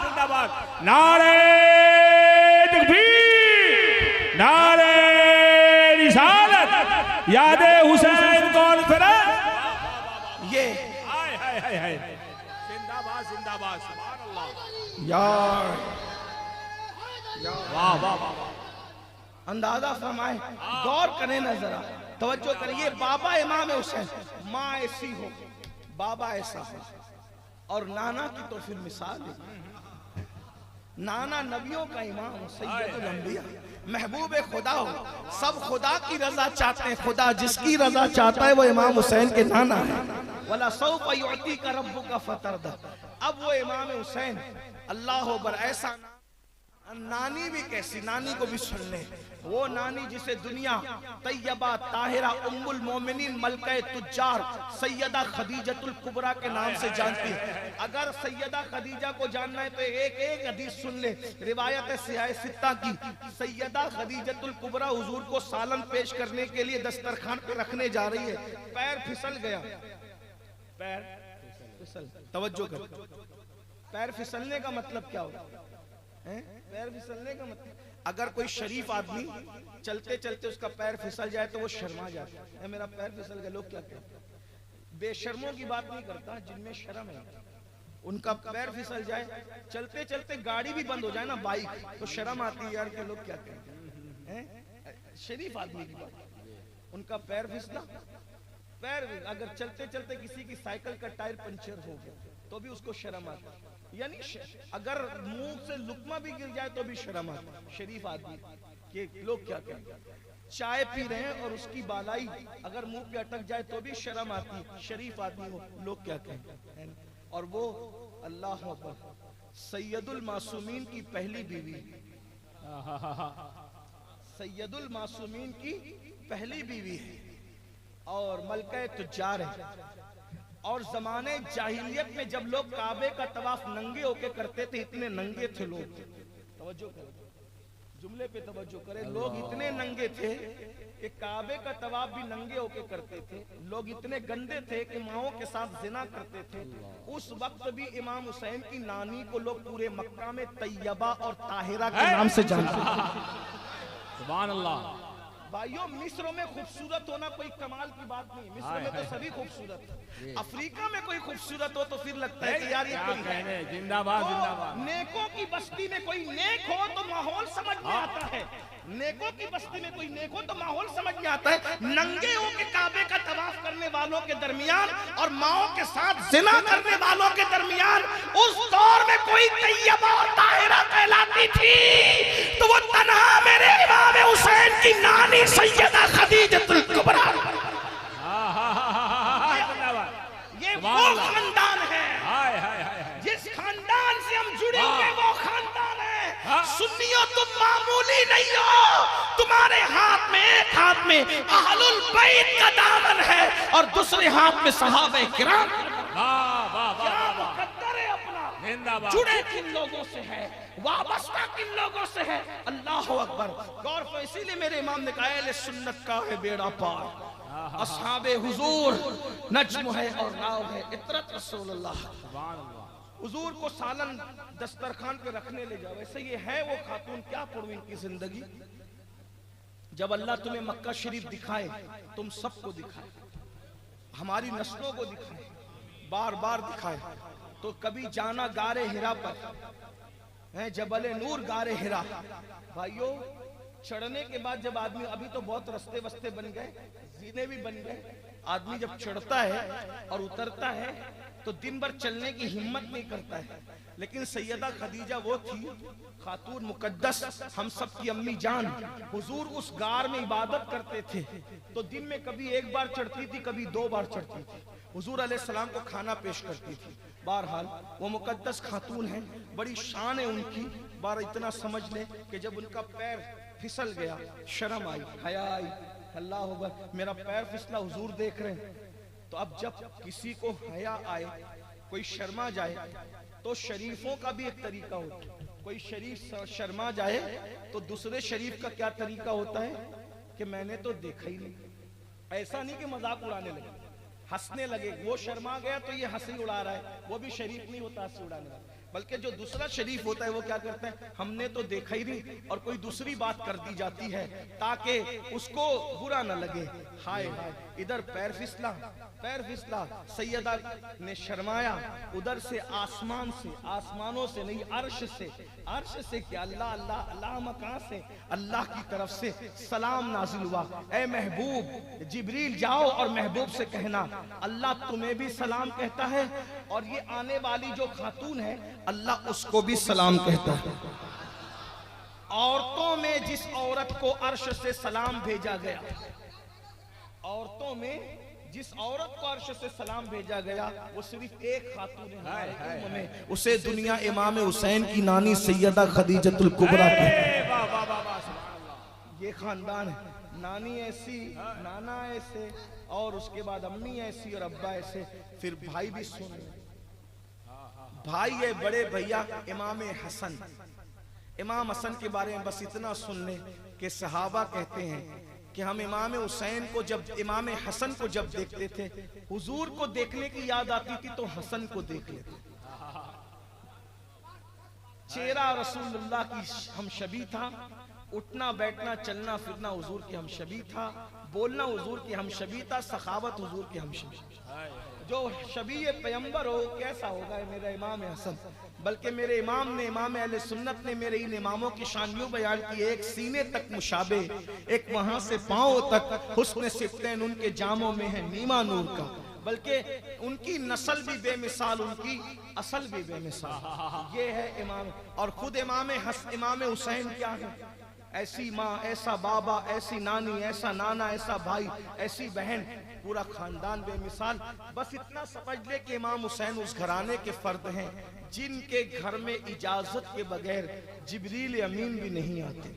जिंदाबाद। नारे तकबीर, नारे रिसालत, यादे हुसैन कॉन्फ्रेंस। ये जिंदाबाद जिंदाबाद। सुभान अल्लाह। यार वाह वाह वाह। अंदाजा फरमाए, गौर करें ना जरा, तवज्जो करिए। बाबा इमाम हुसैन, माँ ऐसी हो, बाबा ऐसा हो, और नाना की तो फिर मिसाल है। नाना नबियों का इमाम, सैयदुल अंबिया, महबूब खुदा हो, सब खुदा की रजा चाहते हैं। खुदा जिसकी रजा चाहता है वो इमाम हुसैन के नाना है। वला सौफ युती का रब्बु का फतरदा। अब वो इमाम हुसैन अल्लाह अकबर, ऐसा नानी भी कैसी, नानी को भी सुन ले। वो नानी जिसे दुनिया तैयबा ताहिरा उम्मुल मोमिनीन मलका तुज्जार सैयदा खदीजतुल कुबरा के नाम से जानती है। अगर सैयदा खदीजा को जानना है तो एक एक हदीस सुन ले। रिवायत है सियाह सित्ता की, सैयदा खदीजतुल कुबरा हुजूर को सालन पेश करने के लिए दस्तरखान पे रखने जा रही है, पैर फिसल गया। पैर फिसल, तवज्जो कर, पैर फिसलने का मतलब क्या होता है? पैर फिसलने का मतलब, अगर कोई शरीफ आदमी चलते चलते उसका पैर फिसल जाए तो वो शर्मा जाता है, मेरा पैर फिसल गया। लोग क्या कहते हैं? बेशर्मों की बात नहीं करता, जिनमें शर्म है उनका पैर फिसल जाए, चलते चलते गाड़ी भी बंद हो जाए ना, बाइक, तो शर्म आती है यार के लोग क्या कहते हैं। शरीफ आदमी की बात, उनका पैर फिसला, अगर चलते चलते किसी की साइकिल का टायर पंचर हो गया तो भी उसको शर्म आता, यानी अगर मुंह से लुकमा भी गिर जाए तो भी शर्म आता। शरीफ आदमी के लोग क्या कहेंगे, चाय पी रहे हैं और उसकी बालाई अगर मुंह पे अटक जाए तो भी शर्म आती, शरीफ आदमी हो लोग क्या कहेंगे। और वो अल्लाह अकबर सैयदुल मासूमीन की पहली बीवी, सैयदुल मासूमीन की पहली बीवी है और मलका तुज्जार है। और जमाने जाहिलियत में जब लोग काबे का तवाफ नंगे होके करते थे, इतने नंगे थे लोग, तवज्जो करें जुमले पे तवज्जो करें, लोग इतने नंगे थे कि काबे का तवाफ भी नंगे होके करते थे। लोग इतने गंदे थे कि माओं के साथ जिना करते थे। उस वक्त भी इमाम हुसैन की नानी को लोग पूरे मक्का में तैयबा और ताहिरा के नाम से जानते थे। सुभान अल्लाह। भाइयों, मिस्र में खूबसूरत होना कोई कमाल की बात नहीं, मिस्र में तो सभी खूबसूरत है। अफ्रीका में कोई खूबसूरत हो तो फिर लगता है कि यार ये कोई है। जिंदाबाद जिंदाबाद। नेकों की बस्ती में कोई नेक हो तो माहौल समझ में आता है, नेकों की बस्ती में कोई नेक हो तो माहौल समझ में आता है। नंगे हो के काबे का तवाफ करने वालों के दरमियान और माओं के साथ जिना करने वालों के दरमियान उस दौर में कोई तैयबा और ताहिरा कहलाती थी तो वो तन्हा मेरे इमाम हुसैन की नानी सैयदा खदीजतुल कुबरा। ये वो खानदान है जिस खानदान से हम जुड़े हुए, वो खानदान है। सुन्नियों तुम मामूली नहीं हो, तुम्हारे हाथ में एक हाथ में अहलुल बैत का दामन है और दूसरे हाथ में सहाबे किराम। जुड़े किन लोगों से है, वाबस्ता किन लोगों से है। अल्लाह अकबर। गौर तो इसीलिए मेरे इमाम ने कहा अहले सुन्नत का है बेड़ा पार, असहाबे हुजूर नज्म है और नाव है इतरत रसूलुल्लाह। हुजूर को सालन दस्तरखान पे रखने ले जाओ, वैसे ये है वो खातून, क्या पढ़ूं इनकी जिंदगी। जब अल्लाह तुम्हें मक्का शरीफ दिखाए, तुम सबको दिखाए, हमारी नस्लों को दिखाए, बार बार दिखाए, तो कभी जाना गारे हिरा पर है, जबले नूर गारे हिरा। भाइयों, चढ़ने के बाद जब आदमी, अभी तो बहुत रस्ते वस्ते बन गए, जीने भी बन गए, आदमी जब चढ़ता है और उतरता है तो दिन भर चलने की हिम्मत नहीं करता है। लेकिन सैयदा खदीजा वो थी, खातून मुकद्दस, हम सब की अम्मी जान। हुजूर उस गार में इबादत करते थे तो दिन में कभी एक बार चढ़ती थी, कभी 2 बार चढ़ती थी। हुजूर अलैहिस्सलाम को खाना पेश करती थी। बहरहाल वो मुकद्दस खातून है, बड़ी शान है उनकी। बार इतना समझ ले कि जब उनका पैर फिसल गया, शर्म आई, हया आई, अल्लाह होगा मेरा पैर फिसला, हुजूर देख रहे हैं। तो अब जब किसी को हया आए, कोई शर्मा जाए, तो शरीफों का भी एक तरीका होता है। कोई शरीफ शर्मा जाए तो दूसरे शरीफ का क्या तरीका होता है कि मैंने तो देखा ही नहीं। ऐसा नहीं कि मजाक उड़ाने लगे, हंसने लगे। वो शर्मा गया तो ये हंसी उड़ा रहा है, वो भी शरीफ नहीं होता हंसी उड़ाने वाला। बल्कि जो दूसरा शरीफ होता है वो क्या करता है, हमने तो देखा ही नहीं, और कोई दूसरी बात कर दी जाती है ताकि उसको बुरा ना लगे। हाय हाय, इधर पैर फिसला, पैर फिसला, सैयदा ने शर्माया, उधर से आसमान से, आसमानों से नहीं अर्श से, अर्श से क्या, अल्लाह अल्लाह अल्लाह मकान से अल्लाह की तरफ से सलाम नाजिल हुआ। ए महबूब, जिब्रील जाओ और महबूब से कहना अल्लाह तुम्हें भी सलाम कहता है, और ये आने वाली जो खातून है अल्लाह उसको भी सलाम कहता है। औरतों में जिस औरत को अर्श से सलाम भेजा गया, औरतों में जिस औरत को अर्श से सलाम भेजा गया, वो सिर्फ एक खातून है हमारे उम्मत में, उसे दुनिया इमाम हुसैन की नानी सैयदा खदीजतुल कुबरा कहते हैं। ये खानदान है, नानी ऐसी, नाना ऐसे, और उसके बाद अम्मी ऐसी और अब्बा ऐसे, फिर भाई भी सुन। भाई है बड़े भैया इमाम हसन। इमाम हसन के बारे में बस इतना सुन ले कि सहाबा कहते हैं कि हम इमाम हुसैन को जब, इमाम हसन को जब देखते थे, हुजूर को देखने की याद आती थी तो हसन को देख लेते। चेहरा रसूलुल्लाह की हम शबी था, उठना बैठना चलना फिरना हुजूर की हम शबी था, बोलना हुजूर की हम शबी था, सखावत हुजूर की हम शबी। जो शबीह पैगंबर हो कैसा होगा मेरा इमाम हसन। बल्कि मेरे इमाम ने, इमाम अहले सुन्नत ने मेरे इन इमामों की शान यूं बयान की, एक सीने तक मुशाबे, एक वहां से पांव तक हुस्न सिफ्तैन उनके जामों में है नीमा नूर का। बल्कि उनकी नस्ल भी बेमिसाल, उनकी असल भी बेमिसाल। ये है इमाम। और खुद इमाम हुसैन क्या है? ऐसी माँ, ऐसा बाबा, ऐसी नानी, ऐसा नाना, ऐसा भाई, ऐसी बहन, पूरा खानदान बेमिसाल। बस इतना समझ ले कि इमाम हुसैन उस घराने के फर्द हैं जिनके घर में इजाजत के बगैर जिब्रील अमीन भी नहीं आते।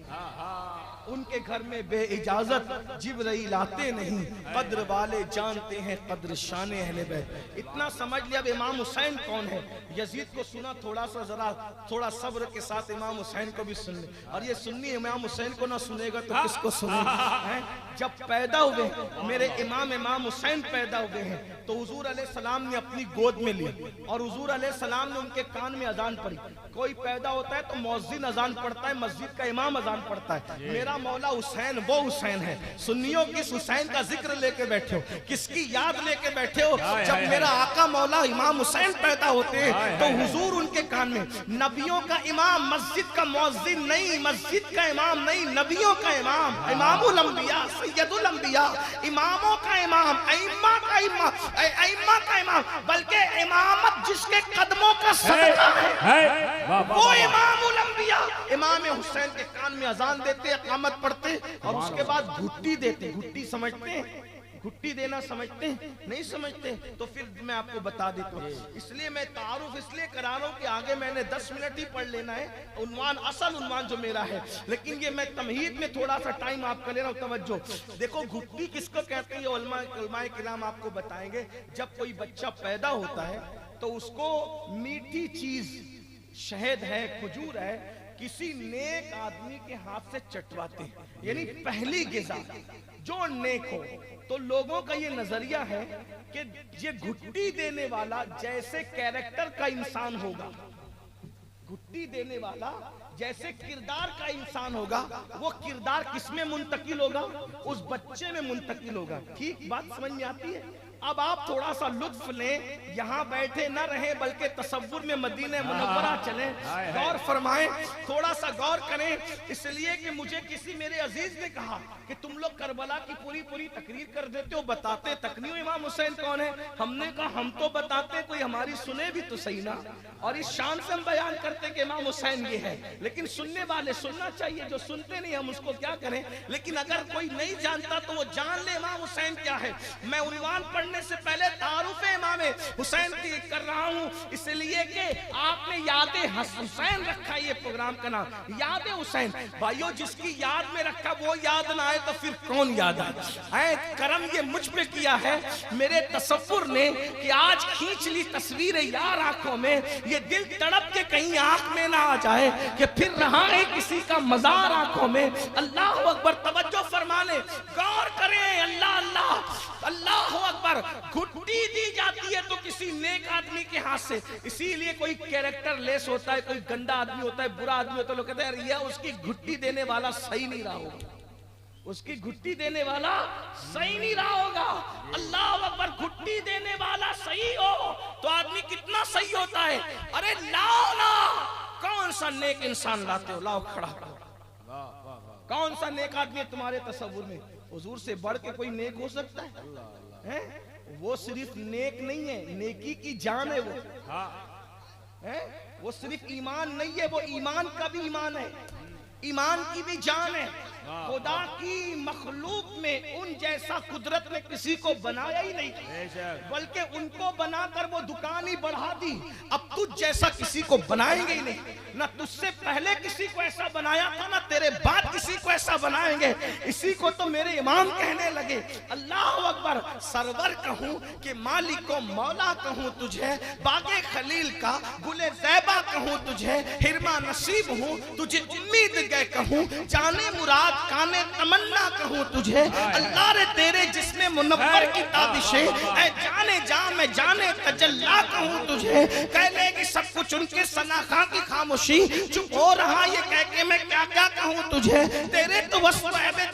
उनके घर में बे इजाजत जिब्रील आते नहीं। कद्र वाले जानते हैं कद्र शान अहले बैत। इतना समझ लिया। अब इमाम हुसैन कौन है? यजीद को सुना, थोड़ा सा जरा थोड़ा सब्र के साथ इमाम हुसैन को भी सुन ले। और ये सुन्नी इमाम हुसैन को ना सुनेगा तो किसको सुनेगा? जब पैदा हुए मेरे इमाम हुसैन पैदा हुए हैं तो हुजूर अलैहिस्सलाम ने अपनी गोद में लिया और हुजूर अलैहिस्सलाम ने उनके कान में अजान पढ़ी। कोई पैदा होता है तो मौज़िन अजान पढ़ता है, मस्जिद का इमाम अजान पढ़ता है। मेरा मौला हुसैन वो हुसैन है। सुन्नियों किस हुसैन का जिक्र लेके बैठे हो, किसकी याद लेके बैठे हो? जब मेरा आका मौला इमाम हुसैन पैदा होते तो हुजूर उनके कान में, नबियों का इमाम, मस्जिद का मौज़िन नहीं, मस्जिद का इमाम नहीं, नबियों का इमाम, इमामुल अंबिया, सैयदुल अंबिया, इमामों का इमाम, अइम्मा का इमाम, अइम्मा का इमाम। बल्कि इमामत जिसके कदमों का सदका है वो इमामुल अंबिया। इमाम हुसैन के कान में अजान देते, इकामत पढ़ते और उसके बाद घुट्टी देते। घुट्टी समझते हैं? घुट्टी देना समझते हैं? नहीं समझते तो फिर मैं आपको बता देता हूँ। इसलिए मैं तारुफ इसलिए करा रहा हूँ कि आगे मैंने 10 मिनट ही पढ़ लेना है, उन्वान, असल उन्वान जो मेरा है। लेकिन ये मैं तमहीद में थोड़ा सा टाइम आपका ले रहा हूँ, तवज्जो। देखो घुट्टी किसको कहते हैं, ये उलमाए किराम आपको बताएंगे। जब कोई बच्चा पैदा होता है तो उसको मीठी चीज, शहद है, खजूर है, किसी नेक आदमी के हाथ से चटवाते हैं, यानी पहली गिज़ा जो नेक हो। तो लोगों का ये नजरिया है कि ये घुट्टी देने वाला जैसे कैरेक्टर का इंसान होगा, घुट्टी देने वाला जैसे किरदार का इंसान होगा, वो किरदार किसमें मुंतकिल होगा? उस बच्चे में मुंतकिल होगा। ठीक बात समझ में आती है? अब आप थोड़ा सा लुत्फ लें, यहाँ बैठे न रहे बल्कि तसव्वुर में मदीने मुनव्वरा चले, गौर फरमाएं, थोड़ा सा गौर करें। इसलिए कि मुझे किसी मेरे अजीज ने कहा कि तुम लोग करबला की पूरी तकरीर कर देते हो, बताते तक नहीं हो इमाम हुसैन कौन है। हमने कहा हम तो बताते, कोई हमारी सुने भी तो सही ना। और इस शान से हम बयान करते कि इमाम हुसैन ये है, लेकिन सुनने वाले सुनना चाहिए, जो सुनते नहीं हम उसको क्या करें। लेकिन अगर कोई नहीं जानता तो वो जान ले इमाम हुसैन क्या है। मैं उन्वान पढ़ने से पहले तारुफ इमाम हुसैन की कर रहा हूँ, इसलिए कि आपने यादे हुसैन रखा, ये प्रोग्राम का नाम यादे हुसैन। भाइयों जिसकी याद में रखा वो याद ना आए तो फिर कौन याद आए? करम ये मुझ पे किया है मेरे तसव्वुर ने कि आज खींच ली तस्वीर यार आंखों में, ये दिल तड़प के कहीं आंख में ना आ जाए कि फिर रहा है किसी का मजार आंखों में। अल्लाह अकबर, तवज्जो फरमा ले, गौर करें। अल्लाह अल्लाह अल्लाह अकबर। घुट्टी दी जाती है तो किसी नेक आदमी के हाथ से, इसीलिए कोई कैरेक्टर लेस होता है, कोई गंदा आदमी होता है, बुरा आदमी होता है, लोग कहते हैं यार उसकी घुट्टी देने वाला सही नहीं रहा होगा, उसकी घुट्टी देने वाला सही नहीं रहा होगा। अल्लाह अकबर, घुट्टी देने वाला सही हो तो आदमी कितना सही होता है। अरे लाओ ना, कौन सा नेक इंसान लाते हो, लाओ खड़ा करो। कौन सा नेक आदमी तुम्हारे तसव्वुर में? हुजूर से बढ़ के कोई नेक हो सकता है? वो सिर्फ नेक नहीं है, नेकी की जान है वो। वो सिर्फ ईमान नहीं है, वो ईमान का भी ईमान है, ईमान की भी जान है। खुदा की मखलूक में उन जैसा कुदरत ने किसी को बनाया ही नहीं, बल्कि उनको बनाकर वो दुकान ही बढ़ा दी। अब तुझ जैसा किसी को बनाएंगे ही नहीं, ना तुझसे पहले किसी को ऐसा बनाया था, ना तेरे बाद किसी को ऐसा बनाएंगे। इसी को तो मेरे इमाम कहने लगे, अल्लाह अकबर। सरवर कहूँ कि मालिक को मौला कहूँ तुझे, बागे खलील का गुले ज़ैबा कहूँ तुझे, हिरमा नसीब हूँ तुझे उम्मीद गए कहूँ, जाने मुराद काने तमन्ना कहूँ तुझे। अल्लाह रे तेरे जिसमें मुनव्वर की ताबिशें, ऐ जाने जा मैं जाने तजल्ला कहूँ तुझे। कह लेगी सब कुछ उनके सनाखा की खामोशी। चुप हो रहा ये कह के मैं क्या क्या कहूँ तुझे, तेरे तो बस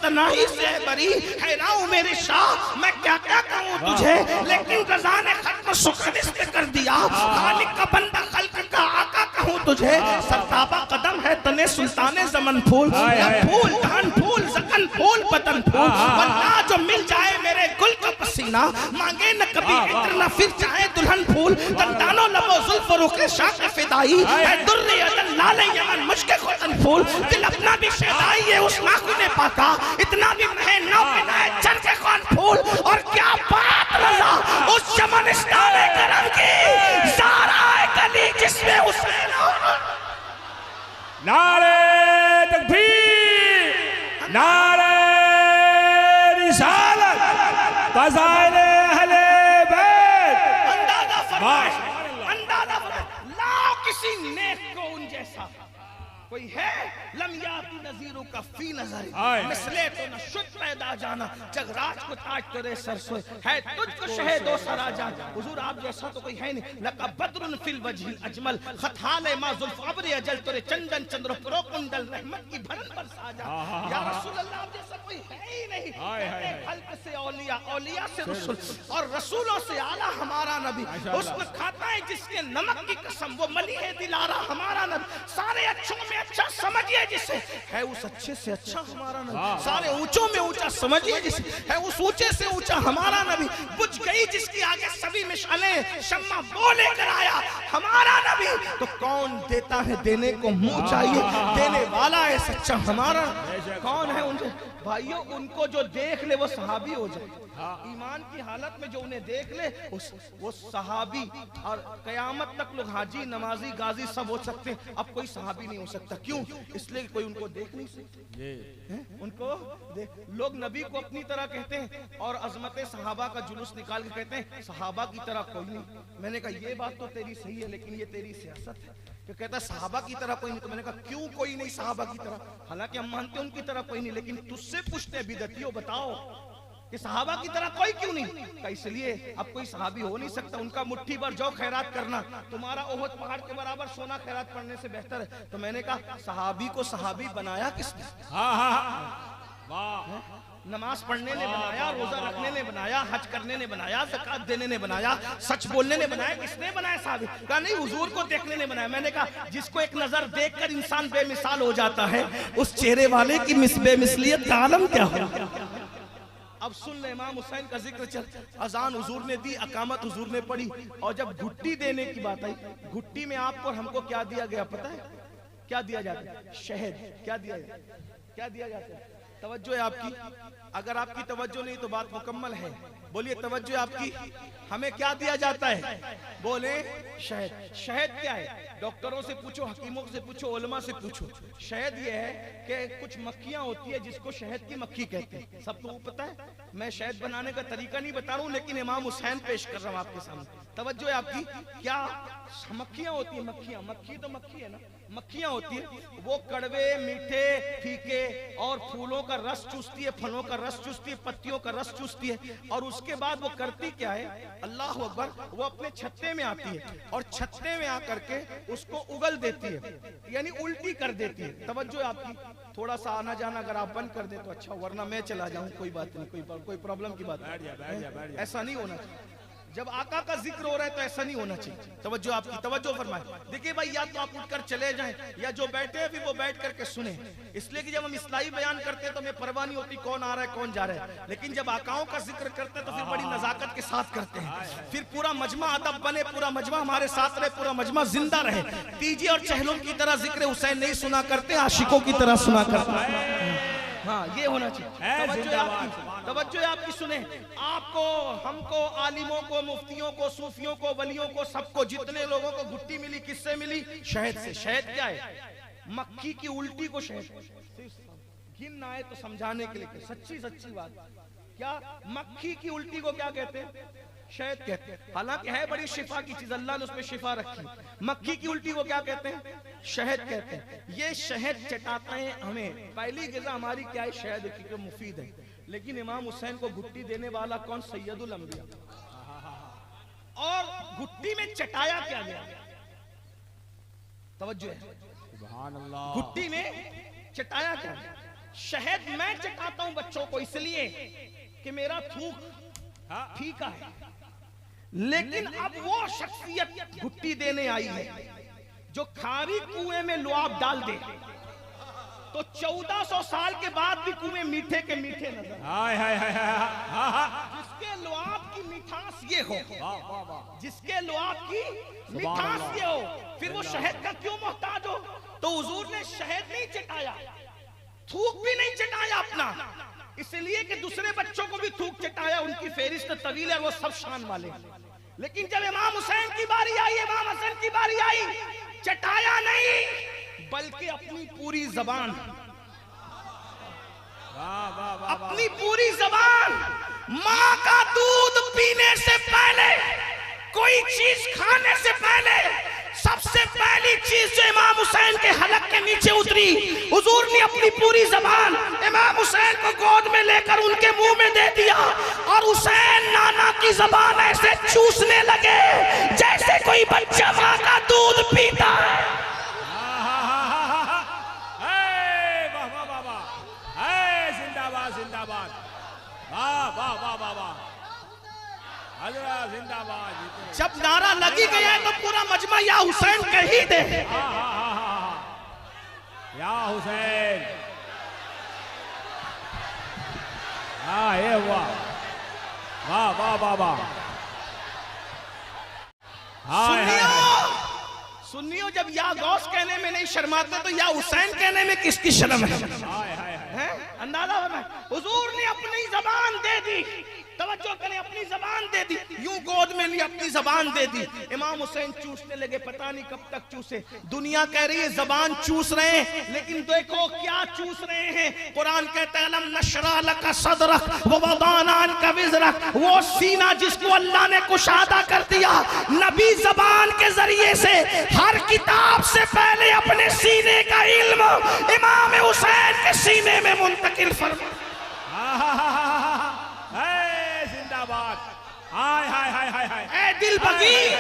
तनाही से बरी हैरान मेरे शाह, मैं क्या क्या कहूँ तुझे। लेकिन रज़ा ने खत्म सुखदिस कर दिया, खालिक का बंदा खल्क का आका कहूँ तुझे। सरताबा कदम है तने सुल्ताने ज़मन फूल, फूल धान फूल सकन फूल बदन फूल। वरना जो मिल जाए मेरे गुल का पसीना, मांगे न कभी इत्र न फिर चाहे दुल्हन फूल। दंदानो लबो जुल्फ रुखे शाख फिदाई, है दुर्रे अदन लाले यमन मुश्के खुतन फूल। दिल अपना भी शहदाई है उस नाखुने पाका, इतना भी महे नौ पे नए चर के कौन फूल। और क्या बात रज़ा उस शमनिस्तान करम की, ज़ारा गली जिसमें हुसैन। नारे तकबीर, नारे रिसालत, फ़ज़ाइल अहले बैत। अंदाजा फरमाए, अंदाजा फरमाए, लाओ किसी नेक को उन जैसा कोई है। लम याती नज़ीरों का फी नज़र, मिसले तो न शुद्ध पैदा जाना। जगराज को ताज तेरे सर सोए, है तुझको शहदो सरा जान। हुजूर आप जैसा तो कोई है नहीं। लका बद्रुन फिल वजहिल अजमल, खताले मा जुल्फ अब्र अजल, तेरे चंदन चंद्र प्रो कुंडल रहमत की भरन बरसा जा। या रसूल अल्लाह आप जैसा कोई है ही नहीं। खल्क से औलिया, औलिया से रसूल, और रसूलों से आला हमारा नबी। उसमें खाता है जिसके नमक की कसम, वो मली है दिलारा हमारा नबी। सारे अच्छों में अच्छा समझिए जिसे, है उस अच्छे से अच्छा हमारा नबी। सारे ऊंचों में ऊंचा समझिए जिसे, है उस ऊंचे से ऊंचा हमारा नबी। बुझ गई जिसकी आगे सभी मिशाले, शम्मा वो लेकर आया हमारा नबी। तो कौन देता है देने को मुंह चाहिए, देने वाला है सच्चा हमारा। कौन है उनसे भाइयों, उनको जो देख ले वो सहाबी हो जाए। ईमान की हालत में जो उन्हें देख ले वो सहाबी। और कयामत तक लोग हाजी नमाजी गाजी सब हो सकते हैं, अब कोई सहाबी नहीं हो सकता। क्यों? इसलिए कोई उनको देख नहीं सकते। उनको देख लोग नबी को अपनी तरह कहते हैं और अजमत सहाबा का जुलूस निकाल के कहते हैं सहाबा की तरह कोई नहीं। मैंने कहा ये बात तो तेरी सही है, लेकिन ये तेरी सियासत है। तो कहता सहाबा की तरह कोई नहीं। तो मैंने कहा क्यों कोई नहीं सहाबा की तरह? हालांकि हम मानते उनकी तरह कोई नहीं, लेकिन तुझसे पूछते हैं बिदतियों बताओ कि सहाबा की तरह कोई क्यों नहीं? का इसलिए अब कोई सहाबी हो नहीं सकता। उनका मुट्ठी भर जो खैरात करना तुम्हारा ओहद पहाड़ के बराबर सोना खैरात पढ़ने से बेहतर है। तो मैंने कहा सहाबी को सहाबी बनाया किसने? नमाज पढ़ने ने बनाया, रोजा रखने ने बनाया, हज करने ने बनाया, ज़कात देने ने बनाया, सच बोलने ने बनाया। किसने बनाया? साहब कहा नहीं, हुजूर को देखने ने बनाया। मैंने कहा जिसको एक नजर देखकर इंसान बेमिसाल हो जाता है, उस चेहरे वाले की बेमिसलियत का आलम क्या हो। अब सुन ले, इमाम हुसैन का जिक्र चल। अजान हुजूर ने दी, अकामत हुजूर ने पढ़ी, और जब घुट्टी देने की बात आई, घुट्टी में आपको और हमको क्या दिया गया पता है? क्या दिया जाता है? शहद। क्या दिया जाता है? क्या दिया जाता है? तवज्जो है आपकी? अगर आपकी तवज्जो नहीं तो बात मुकम्मल है। बोलिए तवज्जो है आपकी? हमें क्या दिया जाता है? बोले शहद। शहद क्या है? डॉक्टरों से पूछो, हकीमों से पूछो, उलमा से पूछो। शहद ये है कि कुछ मक्खियां होती है जिसको शहद की मक्खी कहते हैं। सबको वो पता है। मैं शहद बनाने का तरीका नहीं बता रहा हूँ, लेकिन इमाम हुसैन पेश कर रहा हूँ आपके सामने। तवज्जो है आपकी? क्या मक्खियां होती है? मक्खियां, मक्खी तो मक्खी है ना, मक्खियां होती है। वो कड़वे, मीठे, फीके और फूलों का रस चूसती है, फलों का रस चूसती है, पत्तियों का रस चूसती है। और उसके बाद वो करती क्या है? अल्लाह अकबर, वो अपने छत्ते में आती है और छत्ते में आकर के उसको उगल देती है, यानी उल्टी कर देती है। तवज्जो आपकी? थोड़ा सा आना जाना अगर आप बंद कर दे तो अच्छा, वरना मैं चला जाऊं, कोई बात नहीं, कोई प्रॉब्लम की बात नहीं। ऐसा नहीं होना चाहिए। जब आका का जिक्र हो रहा है तो ऐसा नहीं होना चाहिए। तवज्जो आपकी? तवज्जो फरमाए। देखिए भाई, या तो आप उठकर चले जाएं, या जो बैठे हैं फिर वो बैठ करके सुने। इसलिए कि जब हम इस्लाही बयान करते हैं तो हमें परवाह नहीं होती कौन आ रहा है कौन जा रहा है, लेकिन जब आकाओं का जिक्र करते हैं तो फिर बड़ी नजाकत के साथ करते हैं। फिर पूरा मजमा अदब बने, पूरा मजमा हमारे साथ रहे, पूरा मजमा जिंदा रहे। तीजे और चहलों की तरह जिक्र हुसैन नहीं सुना करते, आशिकों की तरह सुना करते। हाँ, ये होना चाहिए। तवज्जो आपकी सुने। आपको, हमको, आलिमों को, मुफ्तियों को, सूफियों को, वलियों को, सबको, जितने लोगों को घुट्टी मिली किससे मिली? शहद से। शहद क्या है? मक्खी की उल्टी को शहद। गिन आए तो समझाने के लिए, सच्ची सच्ची बात। क्या मक्खी की उल्टी को क्या कहते हैं? शहद कहते हैं। हालांकि है बड़ी शिफा की चीज, अल्लाह ने उसमें शिफा रखी। मक्खी की उल्टी को क्या कहते हैं? शहद कहते हैं। ये शहद चटाते हैं हमें। पहली ग़िज़ा हमारी क्या है? शहद, क्योंकि मुफीद है। लेकिन इमाम हुसैन को घुट्टी देने वाला कौन? सैयदुल अंबिया। और घुट्टी में चटाया क्या गया? तवज्जो है, सुभान अल्लाह। घुट्टी में चटाया क्या? शहद मैं चटाता हूं बच्चों को इसलिए कि मेरा थूक फीका है, लेकिन अब वो शख्सियत घुट्टी देने आई है जो खारी कुएं में लुआब डाल दे तो 1400 साल के बाद भी कुएं मीठे के मीठे नजर। हाय हाय हाय हाय। जिसके लुआब की मिठास ये हो, वाह वाह वाह। जिसके लुआब की मिठास ये हो, फिर वो शहद का क्यों मोहताज हो? तो हुजूर ने शहद नहीं चटाया, थूक भी नहीं चटाया अपना, इसलिए कि दूसरे बच्चों को भी थूक चटाया। उनकी फेरिस्त तवील है, वो सब शान वाले। लेकिन जब इमाम हुसैन की बारी आई, इमाम हसन की बारी आई, चटाया नहीं बल्कि अपनी पूरी जबान, अपनी पूरी जबान, माँ का दूध पीने से पहले, कोई चीज खाने से पहले, सबसे पहली चीज जो इमाम हुसैन के हलक के नीचे उतरी, हुजूर ने अपनी पूरी जबान इमाम हुसैन को गोद में लेकर उनके मुंह में दे दिया और हुसैन नाना की जबान ऐसे चूसने लगे जैसे कोई बच्चा माँ का दूध पीता है। जिंदाबाद, वाह वाह वाह वाह वाह, हजरत जिंदाबाद। जब नारा लगी गया है तो पूरा मजमा या हुसैन कह ही दे। या हुसैन, हाँ ये हुआ, वाह वाह वाह वाह। सुन्नियों जब या गौस कहने में नहीं शर्माते तो या हुसैन कहने में किसकी शर्म है? अंदाजा है। हुजूर ने अपनी जबान दे दी, तवज्जो करें, अपनी जबान दे दी, यूं गोद में ली, अपनी जबान दे दी। इमाम हुसैन चूसने लगे, पता नहीं कब तक चूसे। दुनिया कह रही है जबान चूस रहे हैं, लेकिन देखो क्या चूस रहे हैं। कुरान कहता है अलम नशरह लका सदरक व वदाना अन्का विज़रक, वो सीना जिसको अल्लाह ने कुशादा कर दिया। नबी जबान के जरिए से हर किताब से पहले अपने सीने का इल्म इमाम हुसैन के सीने में मुंतकिल फरमा। जिंदाबाद, हाय हाय हाय हाय हाय। ऐ दिल बगीर,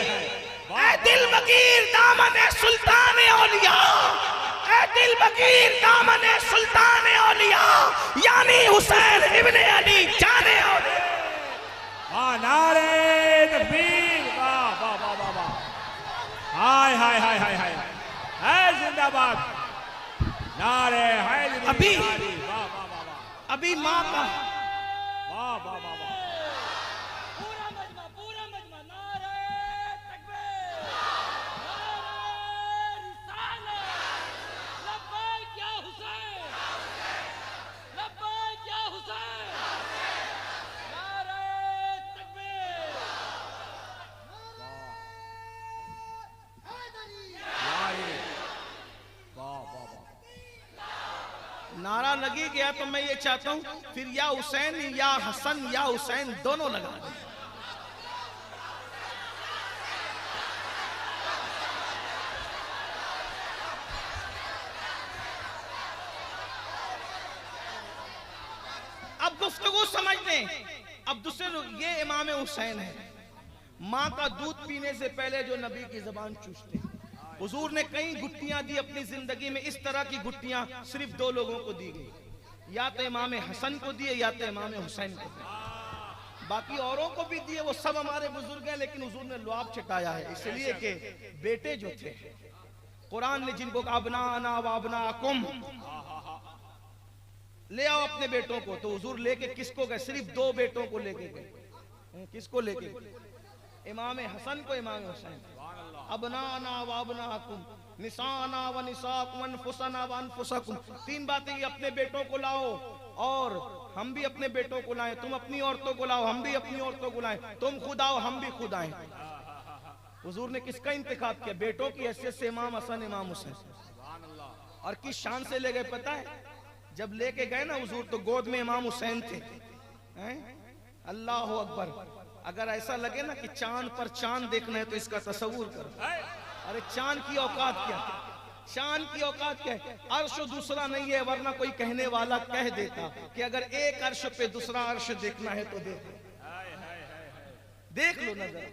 ऐ दिल बगीर दामन सुल्तान औलिया, ऐ दिल बगीर दामन सुल्तान औलिया, यानी हुसैन इब्ने अली जाने औलिया। वाह, नारे तकबीर, वाह वाह वाह वाह वाह, हाय हाय हाय हाय हाय, है जिंदाबाद, नारे हैदरी। अभी वाह वाह वाह वाह, अभी माँ का वाह वाह वाह वाह, पूरा मजमा नारे तकबीर, नारे रिसालत, लब्बैक या हुसैन, लब्बैक या हुसैन, नारे तकबीर, वाह वाह वाह। नारा लगी गया तो मैं ये चाहता हूँ फिर या हुसैन या हसन या हुसैन दोनों लगा दें। अब गुफ्तगू समझ लें। अब दूसरे ये इमाम हुसैन है, माँ का दूध पीने से पहले जो नबी की जबान चूसते। हुजूर ने कई गुट्टियां दी अपनी जिंदगी में, इस तरह की गुट्टियां सिर्फ दो लोगों को दी गई, या तो इमाम हसन को दिए या तो इमाम हुसैन को दिए। बाकी औरों को भी दिए, वो सब हमारे बुजुर्ग हैं, लेकिन हुजूर ने लुआब चटाया है इसलिए कि बेटे जो थे, कुरान ने जिनको अबनाना व अबनाकुम, ले आओ अपने बेटों को, तो हुजूर लेके किसको गए? सिर्फ दो बेटों को लेके गए। किसको लेके? इमाम हसन को, इमाम हुसैन। अबनाना व अबनाकुम, निसाना व निसाकुम, अनफुसना व अनफुसकुम। तीन बातें, अपने बेटों को लाओ और हम भी अपने बेटों को लाएं, तुम अपनी औरतों को लाओ, हम भी अपनी औरतों को लाएं, तुम खुद आओ, हम भी खुद आए। हुजूर ने किसका इंतखाब किया? बेटों की हैसियत से इमाम हसन, इमाम हुसैन। और किस शान से ले गए पता है? जब लेके गए ना हुजूर, तो गोद में इमाम हुसैन थे। अल्लाह अकबर। अगर ऐसा लगे ना कि चांद पर चांद देखना है तो इसका तस्वूर करो। अरे चांद की औकात क्या है? चांद की औकात क्या है? अर्श दूसरा नहीं है, वरना कोई कहने वाला कह देता कि अगर एक अर्श पे दूसरा अर्श देखना है तो देखो। देख लो नजर।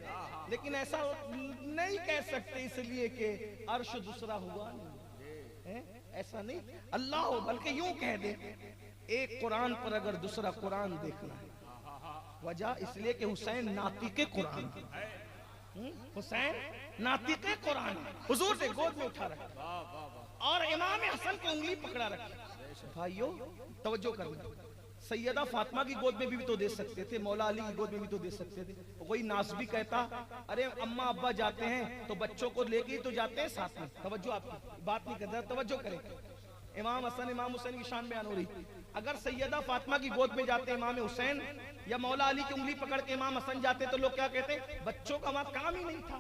लेकिन ऐसा नहीं कह सकते इसलिए कि अर्श दूसरा हुआ नहीं, ऐसा नहीं अल्लाह हो, बल्कि यूं कह दे एक कुरान पर अगर दूसरा कुरान देखना है, वजह इसलिए कि हुसैन नातिके कुरान, हुसैन नातिके कुरान, हुजूर ने गोद में उठा रखा और इमाम हसन को उंगली पकड़ा रखी। भाइयों तवज्जो करना, सैयदा फातिमा की गोद में भी तो दे सकते थे, मौला अली की गोद में भी तो दे सकते थे। कोई नास भी कहता अरे अम्मा अब्बा जाते हैं तो बच्चों को लेके ही तो जाते हैं साथ में। तवज्जो, आपकी बात नहीं करता, तवज्जो करें। इमाम हसन इमाम हुसैन की शान बयान हो रही, अगर सैयदा फातिमा की गोद में जाते इमाम हुसैन या मौला अली की उंगली पकड़ के इमाम हसन जाते तो लोग क्या कहते, बच्चों का वहां काम ही नहीं था।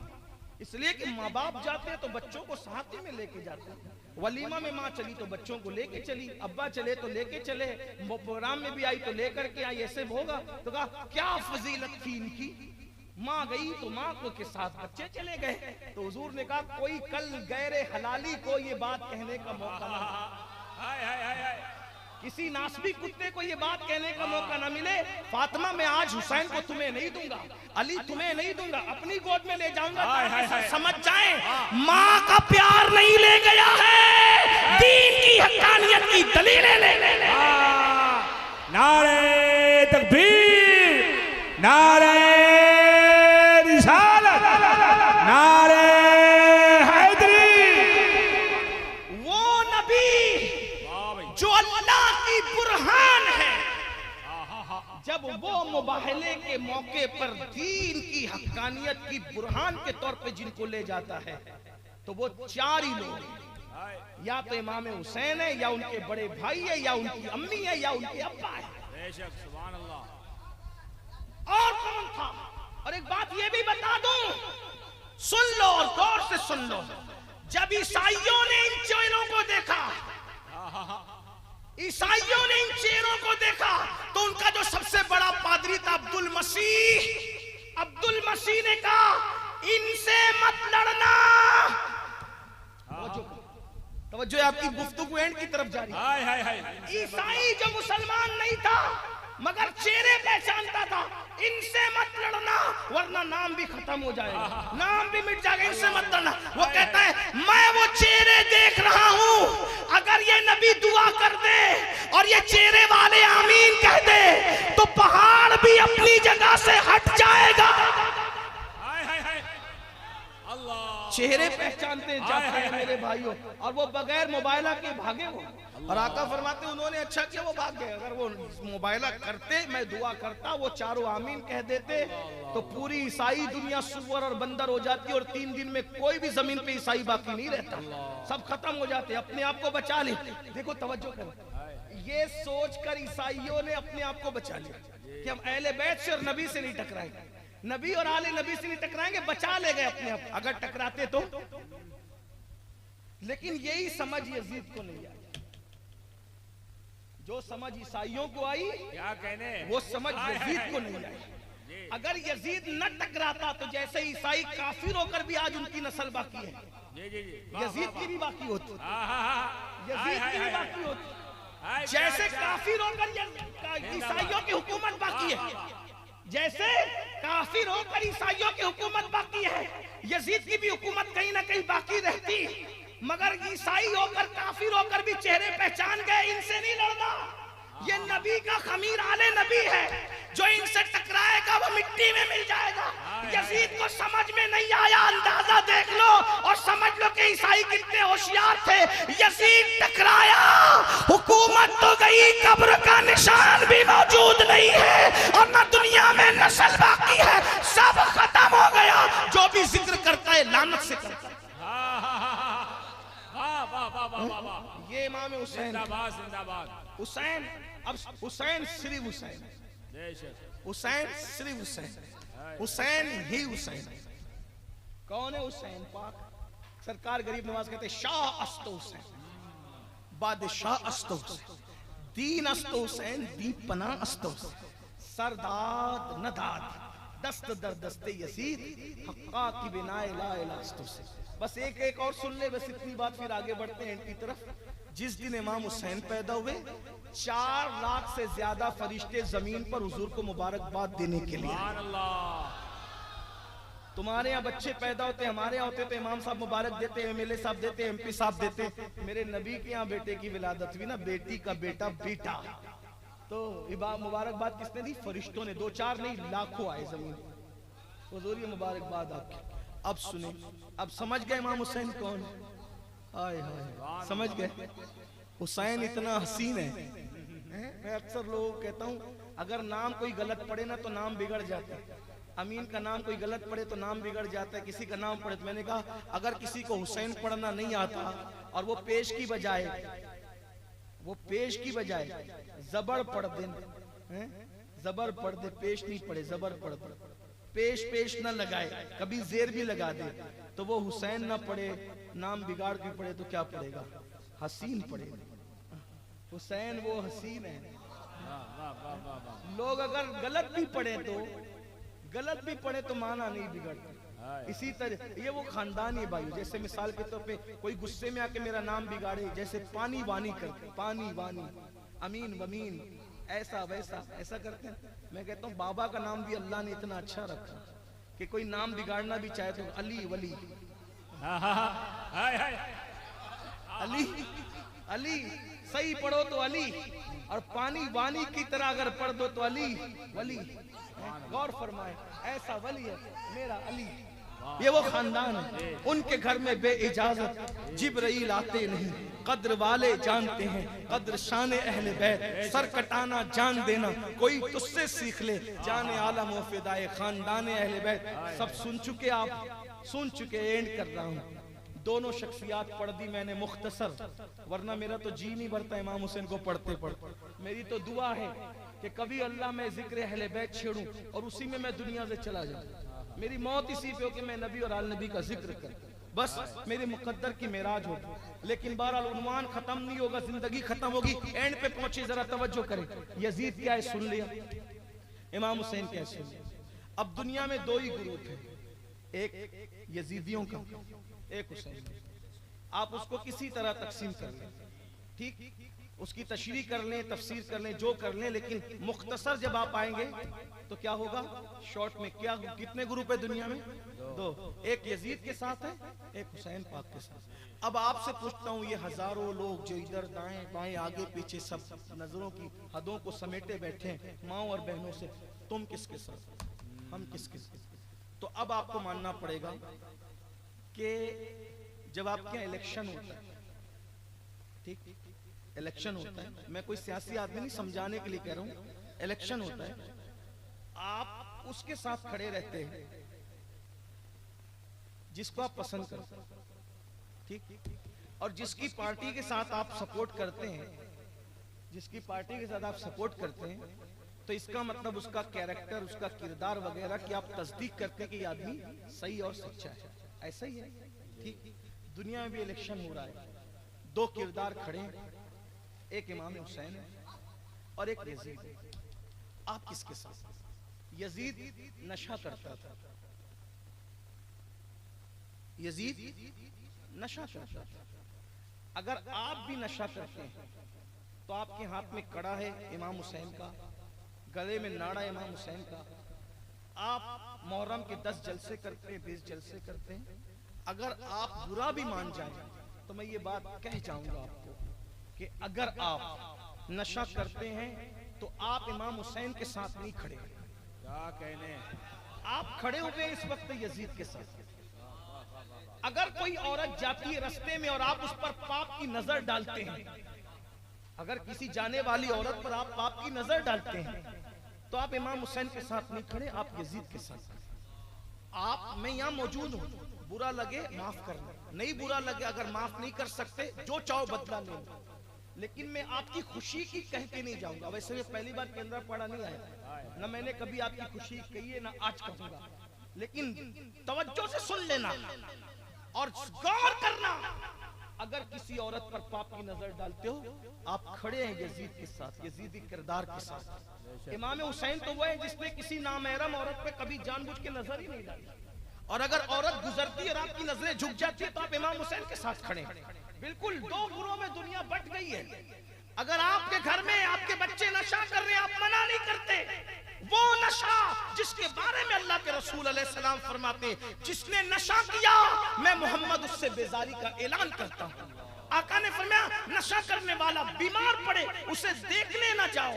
इसलिए कि माँ बाप जाते तो बच्चों को साथ ही में लेके जाते। वलीमा में माँ चली तो बच्चों को लेके चली, अब्बा चले तो लेके चले, प्रोग्राम में भी आई तो लेकर के आई, ऐसे होगा। तो कहा क्या फजीलत थी इनकी, माँ गई तो माँ को के साथ बच्चे चले गए। तो हुजूर ने कहा कोई कल गैर हलाली को ये बात कहने का मौका ना, किसी नासबी कुत्ते को ये बात कहने का मौका ना मिले। फातिमा मैं आज हुसैन को तुम्हें नहीं दूंगा, अली तुम्हें नहीं दूंगा, अपनी गोद में ले जाऊंगा ताकि समझ जाए माँ का प्यार नहीं ले गया है, दीन की हक्कानियत की दलीलें ले ले। नारे तकबीर, नारे रिसालत, नारे हैदरी। वो नबी जो अल्लाह की बुरहान है, जब वो मुबाहले के मौके पर दीन की हक्कानियत की बुरहान के तौर पे जिनको ले जाता है तो वो चार ही लोग हैं, या तो इमाम हुसैन है, या उनके बड़े भाई है, या उनकी अम्मी है, या उनके अब्बा है। बेशक सुभान अल्लाह। और कौन था? और एक बात ये भी बता दूं, सुन लो और गौर से सुन लो, जब ईसाइयों ने इन चेहरों को देखा, ईसाइयों ने इन चेहरों को देखा तो उनका जो सबसे बड़ा पादरी था अब्दुल मसीह, अब्दुल मसीह ने कहा इनसे मत लड़ना। तवज्जो आपकी गुफ्तगू एंड की तरफ जा रही है। ईसाई जो मुसलमान नहीं था मगर चेहरे पहचानता था, इनसे मत लड़ना वरना नाम भी खत्म हो जाएगा, नाम भी मिट जाएगा, इनसे मत लड़ना। वो कहता है मैं वो चेहरे देख रहा हूं, अगर ये नबी दुआ कर दे और ये चेहरे वाले आमीन कह दे तो पहाड़ भी अपनी जगह से हट जाएगा। चेहरे पहचानते जाते हैं मेरे भाइयों, और वो बगैर मोबाइला के भागे वो। और आका फरमाते उन्होंने अच्छा किया वो भाग गए, अगर वो मोबाइला करते मैं दुआ करता वो चारों आमीन कह देते तो पूरी ईसाई दुनिया सुअर और बंदर हो जाती और 3 दिन में कोई भी जमीन पे ईसाई बाकी नहीं रहता, सब खत्म हो जाते, अपने आप को बचा ले। देखो तवज्जो करो, ये सोचकर ईसाइयों ने अपने आप को बचा लिया कि हम अहले बैत से और नबी से नहीं टकराएंगे, नबी और आले नबी से नहीं टकराएंगे, बचा ले गए अपने आप, अगर टकराते तो। लेकिन यही समझ यजीद को नहीं आई, जो समझ ईसाइयों को आई क्या कहने, वो समझ यजीद को नहीं आई। अगर यजीद न टकराता तो जैसे ईसाई काफिर होकर भी आज उनकी नस्ल बाकी है, यजीद की भी बाकी होती, यजीद की भी बाकी होती, जैसे काफिर होकर ईसाइयों की हुकूमत बाकी है, जैसे काफिर होकर ईसाइयों की हुकूमत बाकी है, यजीद की भी हुकूमत कहीं ना कहीं बाकी रहती। मगर ईसाई होकर काफिर होकर भी चेहरे पहचान गए, इनसे नहीं लड़ना, ये नबी का खमीर आले नबी है, जो इनसे टकराएगा वो मिट्टी में मिल जाएगा। यजीद को समझ में नहीं आया, अंदाजा देख लो और समझ लो कि ईसाई कितने होशियार थे। यजीद टकराया, हुकूमत तो गई, कब्र का निशान भी मौजूद नहीं है और न दुनिया में नस्ल बाकी है, सब खत्म हो गया। जो भी जिक्र करता है लानत से करता है। ये इमाम हुसैन, जिंदाबाद हुसैन, अब हुसैन सिर्फ हुसैन, हुसैन सिर्फ हुसैन, हुसैन ही हुसैन। कौन है हुसैन पाक? सरकार गरीब नवाज कहते शाह अस्तो हुसैन, बादशाह अस्तो हुसैन, दीन अस्तो हुसैन, दीप पना अस्तो हुसैन, सरदाद नदाद, दस्त दर दस्ते यजीद, हक्का की बिनाए ला इला अस्तो हुसैन। बस एक और सुन ले, बस इतनी बात, फिर आगे बढ़ते हैं इनकी तरफ। जिस दिन इमाम हुसैन पैदा हुए 4 लाख से ज्यादा फरिश्ते जमीन पर हुजूर को मुबारकबाद देने के लिए, तुम्हारे यहाँ बच्चे पैदा होते, हमारे यहाँ होते तो इमाम साहब मुबारक देते, एमएलए साहब देते, एमपी साहब देते। मेरे नबी के यहाँ बेटे की विलादत हुई ना, बेटी का बेटा बेटा, तो मुबारकबाद किसने दी? फरिश्तों ने। 2-4 नहीं, लाखों आए जमीन। हुजूर मुबारकबाद आपकी। अब सुने, अब समझ गए इमाम हुसैन कौन? हाय हाय, समझ गए। हुसैन इतना हसीन है। मैं अक्सर लोगों को कहता हूँ, अगर नाम कोई गलत पड़े ना तो नाम बिगड़ जाता है। अमीन का नाम कोई गलत पड़े तो नाम बिगड़ जाता है, किसी का नाम पड़े तो मैंने कहा अगर किसी को हुसैन पढ़ना नहीं आता और वो पेश की बजाय जबर पढ़ दे, जबर पढ़ दे, पेश नहीं पढ़े, जबर पढ़ दे, पेश ना लगाए, कभी जेर भी लगा दे, तो वो हुसैन ना पढ़े, नाम बिगाड़ के पढ़े तो क्या पढ़ेगा? हसीन पढ़ेगा। हुसैन वो हसीन है। लोग अगर गलत भी पढ़े तो माना नहीं बिगड़ता। इसी तरह ये वो खानदान है भाई। जैसे मिसाल के तौर पे कोई गुस्से में आके मेरा नाम बिगाड़े, जैसे पानी वानी करते, पानी वानी, अमीन वमीन, ऐसा वैसा ऐसा करते हैं। मैं कहता हूँ बाबा का नाम भी अल्लाह ने इतना अच्छा रखा कि कोई नाम बिगाड़ना भी चाहे तो अली वली, अली अली सही पढ़ो तो अली, और पानी वानी की तरह अगर पढ़ दो तो अली वली। गौर फरमाए, ऐसा वली है मेरा अली। ये वो खानदान है। उनके घर में बे इजाजत जिब्राइल आते नहीं, कद्र वाले जानते हैं, कद्र शान अहले बैत, सर कटाना जान देना कोई तुझसे सीख ले, जाने आलम व फिदाए खानदान अहले बैत। सब सुन चुके, आप सुन चुके, एंड कर रहा हूँ। दोनों शख्सियात पढ़ दी मैंने मुख्तसर, वरना मेरा तो जी नहीं भरता इमाम हुसैन को पढ़ते पढ़ते। मेरी तो दुआ है कि कभी अल्लाह मैं जिक्र अहले बैत छेड़ूं और उसी में मैं दुनिया से चला जाऊं। मेरी मौत इसी पे हो कि मैं नबी और आल नबी का जिक्र कर, बस मेरे मुकद्दर की मेराज होगी। लेकिन बहरहाल उन्वान खत्म नहीं होगा, जिंदगी खत्म होगी, एंड पे पहुंचे, जरा तवज्जो करें। यजीद क्या है सुन लिया, इमाम हुसैन क्या है सुन लिया। अब दुनिया में 2 ही ग्रुप है, एक यजीदियों का, एक हुसैन। आप उसको किसी तरह तकसीम कर लें, ठीक, उसकी तशरीह कर लें, तफसीर कर लें, जो कर लें, लेकिन मुख्तसर जब आप आएंगे तो क्या होगा? शॉर्ट में क्या, कितने ग्रुप है दुनिया में? 2। एक यजीद के साथ है, एक हुसैन पाक के साथ। अब आपसे पूछता हूँ, ये हजारों लोग जो इधर दाएं बाएं आगे पीछे सब नजरों की हदों को समेटे बैठे हैं, माओ और बहनों से, तुम किसके साथ, हम किसके साथ? तो अब आपको मानना पड़ेगा कि जब आपके यहाँ इलेक्शन होता है, ठीक, इलेक्शन होता है, मैं कोई सियासी आदमी नहीं, समझाने के लिए कह रहा हूं, इलेक्शन होता है, आप उसके साथ खड़े रहते हैं जिसको आप पसंद करते हैं, ठीक, और जिसकी पार्टी के साथ आप सपोर्ट करते हैं, जिसकी पार्टी के साथ आप सपोर्ट करते हैं, तो इसका मतलब उसका कैरेक्टर, उसका किरदार वगैरह की आप तस्दीक करते हैं कि ये आदमी सही और सच्चा है। ऐसा ही है, ठीक। दुनिया में भी इलेक्शन हो रहा है, 2 किरदार खड़े हैं, एक इमाम हुसैन है और एक यजीद है। आप किसके साथ? यजीद नशा करता था, यजीद नशा करता था। अगर आप भी नशा करते हैं तो आपके हाथ में कड़ा है इमाम हुसैन का, गले में नाड़ा इमाम हुसैन का, आप मुहर्रम के 10 जलसे करते हैं, 20 जलसे करते हैं। अगर आप बुरा भी मान जाए तो मैं ये बात कह जाऊंगा आपको कि अगर आप नशा करते हैं तो आप इमाम हुसैन के साथ नहीं खड़े, क्या कहने, आप खड़े हुए इस वक्त यजीद के साथ। अगर कोई औरत जाती है रास्ते में और आप उस पर पाप की नजर डालते हैं, अगर किसी जाने वाली औरत पर आप पाप की नजर डालते हैं तो आप इमाम हुसैन के साथ नहीं खड़े, आप यजीद के साथ। आप, मैं यहां मौजूद हूं, बुरा लगे माफ करना, नहीं बुरा लगे, अगर माफ नहीं कर सकते जो चाहो बदला ले, लेकिन मैं आपकी खुशी की कह के नहीं जाऊंगा। वैसे मैं पहली बार केंद्र पड़ा नहीं आया, ना मैंने कभी आपकी खुशी कही है ना आज कहूंगा, लेकिन तवज्जो से सुन लेना और गौर करना। अगर किसी औरत पर पाप की नजर डालते हो, आप खड़े हैं यजीद के साथ, यजीदी किरदार के साथ। इमाम हुसैन तो वो है जिसने किसी नामहरम औरत पे कभी जानबूझ के नजर ही नहीं डाली, और अगर औरत गुजरती है और आपकी नजरें झुक जाती है तो आप इमाम हुसैन के साथ खड़े हैं। बिल्कुल 2 गुरों में दुनिया बट गई है। अगर आपके घर में आपके बच्चे नशा कर रहे हैं, आप मना नहीं करते, वो नशा जिसके बारे में अल्लाह के रसूल अलैहिस्सलाम फरमाते, जिसने नशा किया मैं मोहम्मद उससे बेजारी का ऐलान करता हूं। आका ने फरमाया नशा करने वाला बीमार पड़े उसे देखने ना जाओ,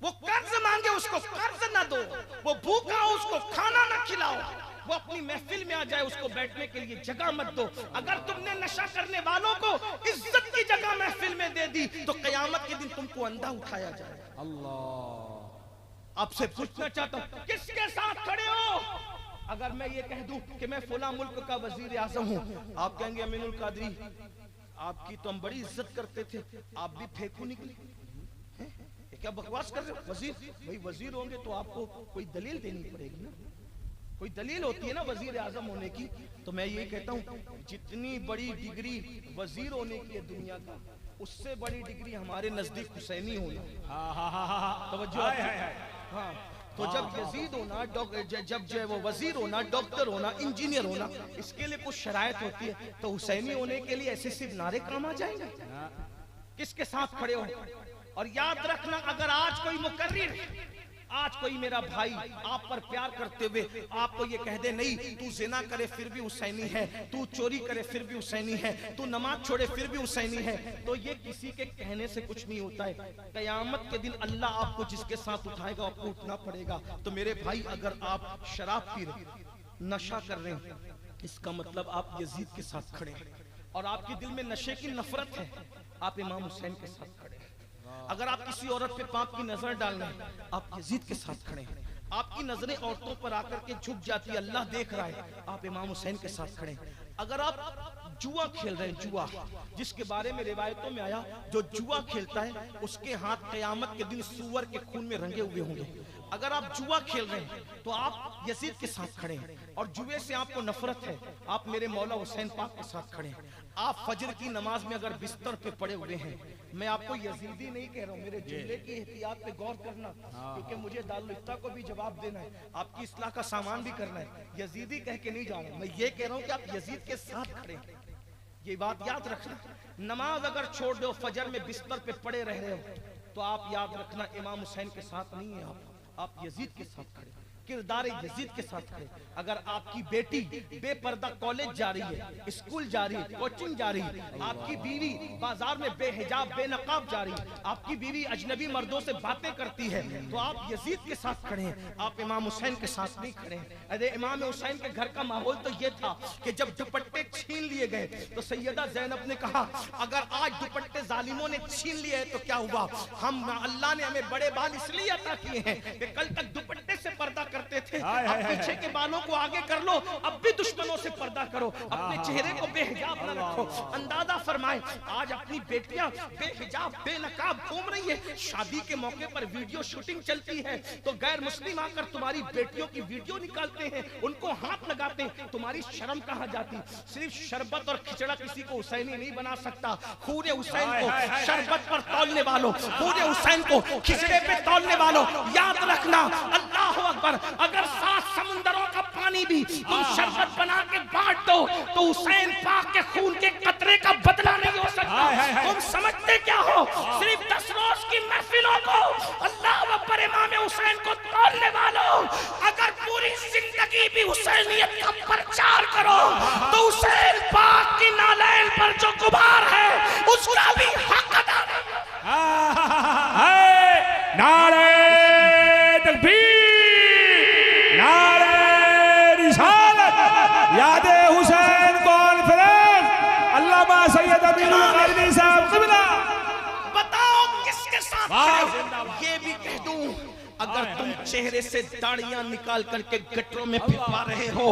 वो कर्ज मांगे उसको कर्ज ना दो, वो भूखा हो उसको खाना ना खिलाओ, वो अपनी महफिल में आ जाए उसको बैठने के लिए जगह मत दो। अगर तुमने नशा करने वालों को इज्जत की जगह महफिल में दे दी तो कयामत के दिन तुमको अंधा उठाया जाए। अल्लाह आपसे पूछना चाहता हूं किसके साथ खड़े हो? अगर मैं ये कह दूं कि मैं फला मुल्क का वजीर आजम हूं, आप कहेंगे अमीनुल कादरी आपकी तो हम बड़ी इज्जत करते थे, आप भी फेंकू निकले, क्या बकवास कर रहे हो? वजीर भाई वजीर होंगे तो आपको कोई दलील देनी पड़ेगी ना, कोई दलील होती है ना वजीर आजम होने की। तो मैं ये कहता हूँ जितनी बड़ी डिग्री वजीर होने की है दुनिया का, उससे बड़ी डिग्री हमारे नजदीक हुसैनी होना। तवज्जो हाँ, तो जब यजीद होना, जब जो है वो वजीर होना, डॉक्टर होना, इंजीनियर होना, इसके लिए कुछ शरायत होती है, तो हुसैनी होने के लिए ऐसे सिर्फ नारे काम आ जाएंगे? किसके साथ खड़े हो? और याद रखना अगर आज कोई मुकर्रिर, आज कोई मेरा भाई आप पर प्यार करते हुए आपको ये कह दे नहीं तू जिना करे फिर भी हुसैनी है, तू चोरी करे फिर भी हुसैनी है, तू नमाज छोड़े फिर भी हुसैनी है, तो ये किसी के कहने से कुछ नहीं होता है। कयामत के दिन अल्लाह आपको जिसके साथ उठाएगा आपको उठना पड़ेगा। तो मेरे भाई अगर आप शराब पी रहे, नशा कर रहे हैं, इसका मतलब आप यजीद के साथ खड़े हैं, और आपके दिल में नशे की नफरत है, आप इमाम हुसैन के साथ खड़े हैं। अगर आप किसी औरत पे पाप की नजर डाल रहे हैं, आप यजीद के साथ खड़े हैं। आपकी नजरें औरतों पर आकर के झुक जाती है, अल्लाह देख रहा है, आप इमाम हुसैन के साथ खड़े हैं। अगर आप जुआ खेल रहे हैं, जुआ जिसके बारे में रिवायतों में आया जो जुआ खेलता है उसके हाथ कयामत के दिन सूअर के खून में रंगे हुए होंगे। अगर आप जुआ खेल रहे हैं तो आप यजीद के साथ खड़े हैं, और जुए से आपको नफरत है, आप मेरे मौला हुसैन पाक के साथ खड़े हैं। आप फजर की नमाज में अगर बिस्तर पे पड़े हुए हैं, मैं आपको यजीदी नहीं कह रहा हूँ, मेरे जुमले की एहतियात पे गौर करना, क्योंकि मुझे दारुल इफ्ता को भी जवाब देना है, आपकी इस्लाह का सामान भी करना है। यजीदी कह के नहीं जा रहा, मैं ये कह रहा हूँ कि आप यजीद के साथ खड़े हैं, ये बात याद रखना। नमाज अगर छोड़ दो, फजर में बिस्तर पे पड़े रह रहे हो, तो आप याद रखना इमाम हुसैन के साथ नहीं है, आप यजीद के साथ खड़े, किरदार यजीद के साथ खड़े। अगर आपकी बेटी बेपर्दा कॉलेज जा रही है, स्कूल जा रही है, कोचिंग जा रही है, आपकी बीवी बाजार में बेहिजाब बेनकाब जा रही है, आपकी बीवी अजनबी मर्दों से बातें करती है, तो आप यजीद के साथ खड़े हैं, आप इमाम हुसैन के साथ नहीं खड़े हैं। अरे इमाम हुसैन के घर का माहौल तो ये था कि जब दुपट्टे छीन लिए गए तो सैयदा ज़ैनब ने कहा अगर आज दुपट्टे जालिमों ने छीन लिए हैं तो क्या हुआ, हम अल्लाह ने हमें बड़े बाल इसलिए अता किए हैं कि कल तक दुपट्टे से पर्दा करते थे, अब पीछे के बालों को आगे कर लो, अब भी दुश्मनों से पर्दा करो, अपने चेहरे को बेहिजाब न रखो। अंदाजा फरमाए आज अपनी बेटियां बेहिजाब बेनकाब घूम रही है, शादी के मौके पर वीडियो शूटिंग चलती है तो गैर मुस्लिम आकर तुम्हारी बेटियों की वीडियो निकालते हैं, उनको हाथ लगाते हैं, तुम्हारी शर्म कहाँ जाती? सिर्फ शरबत और खिचड़ा किसी को हुसैनी नहीं बना सकता। खून हुसैन को शरबत पर तौलने वालों, खून हुसैन को खिचड़े पे तौलने वालों, याद रखना अल्लाह अकबर, अगर 7 समुंदरों का पानी भी तुम शरबत बना के बांट दो तो हुसैन पाक के खून के कतरे का बदला नहीं हो सकता। तुम समझते क्या हो? सिर्फ 10 रोज की महफिलों को अल्लाह अकबर इमाम हुसैन को तोड़ने वालों, अगर पूरी जिंदगी भी हुसैनियत का प्रचार करो तो हुसैन पाक की नालैन पर जो गुबार है उसका भी हक अदा नहीं। नारे तकबीर, नारे रिसालत, यादे हुसैन कॉन्फ्रेंस, अल्लामा सैयद अमीरुल कादरी साहब क़िबला। बताओ किसके साथ? ये भी कह दूं अगर तुम चेहरे से दाढ़ियां निकाल करके गटरों में फिरवा रहे हो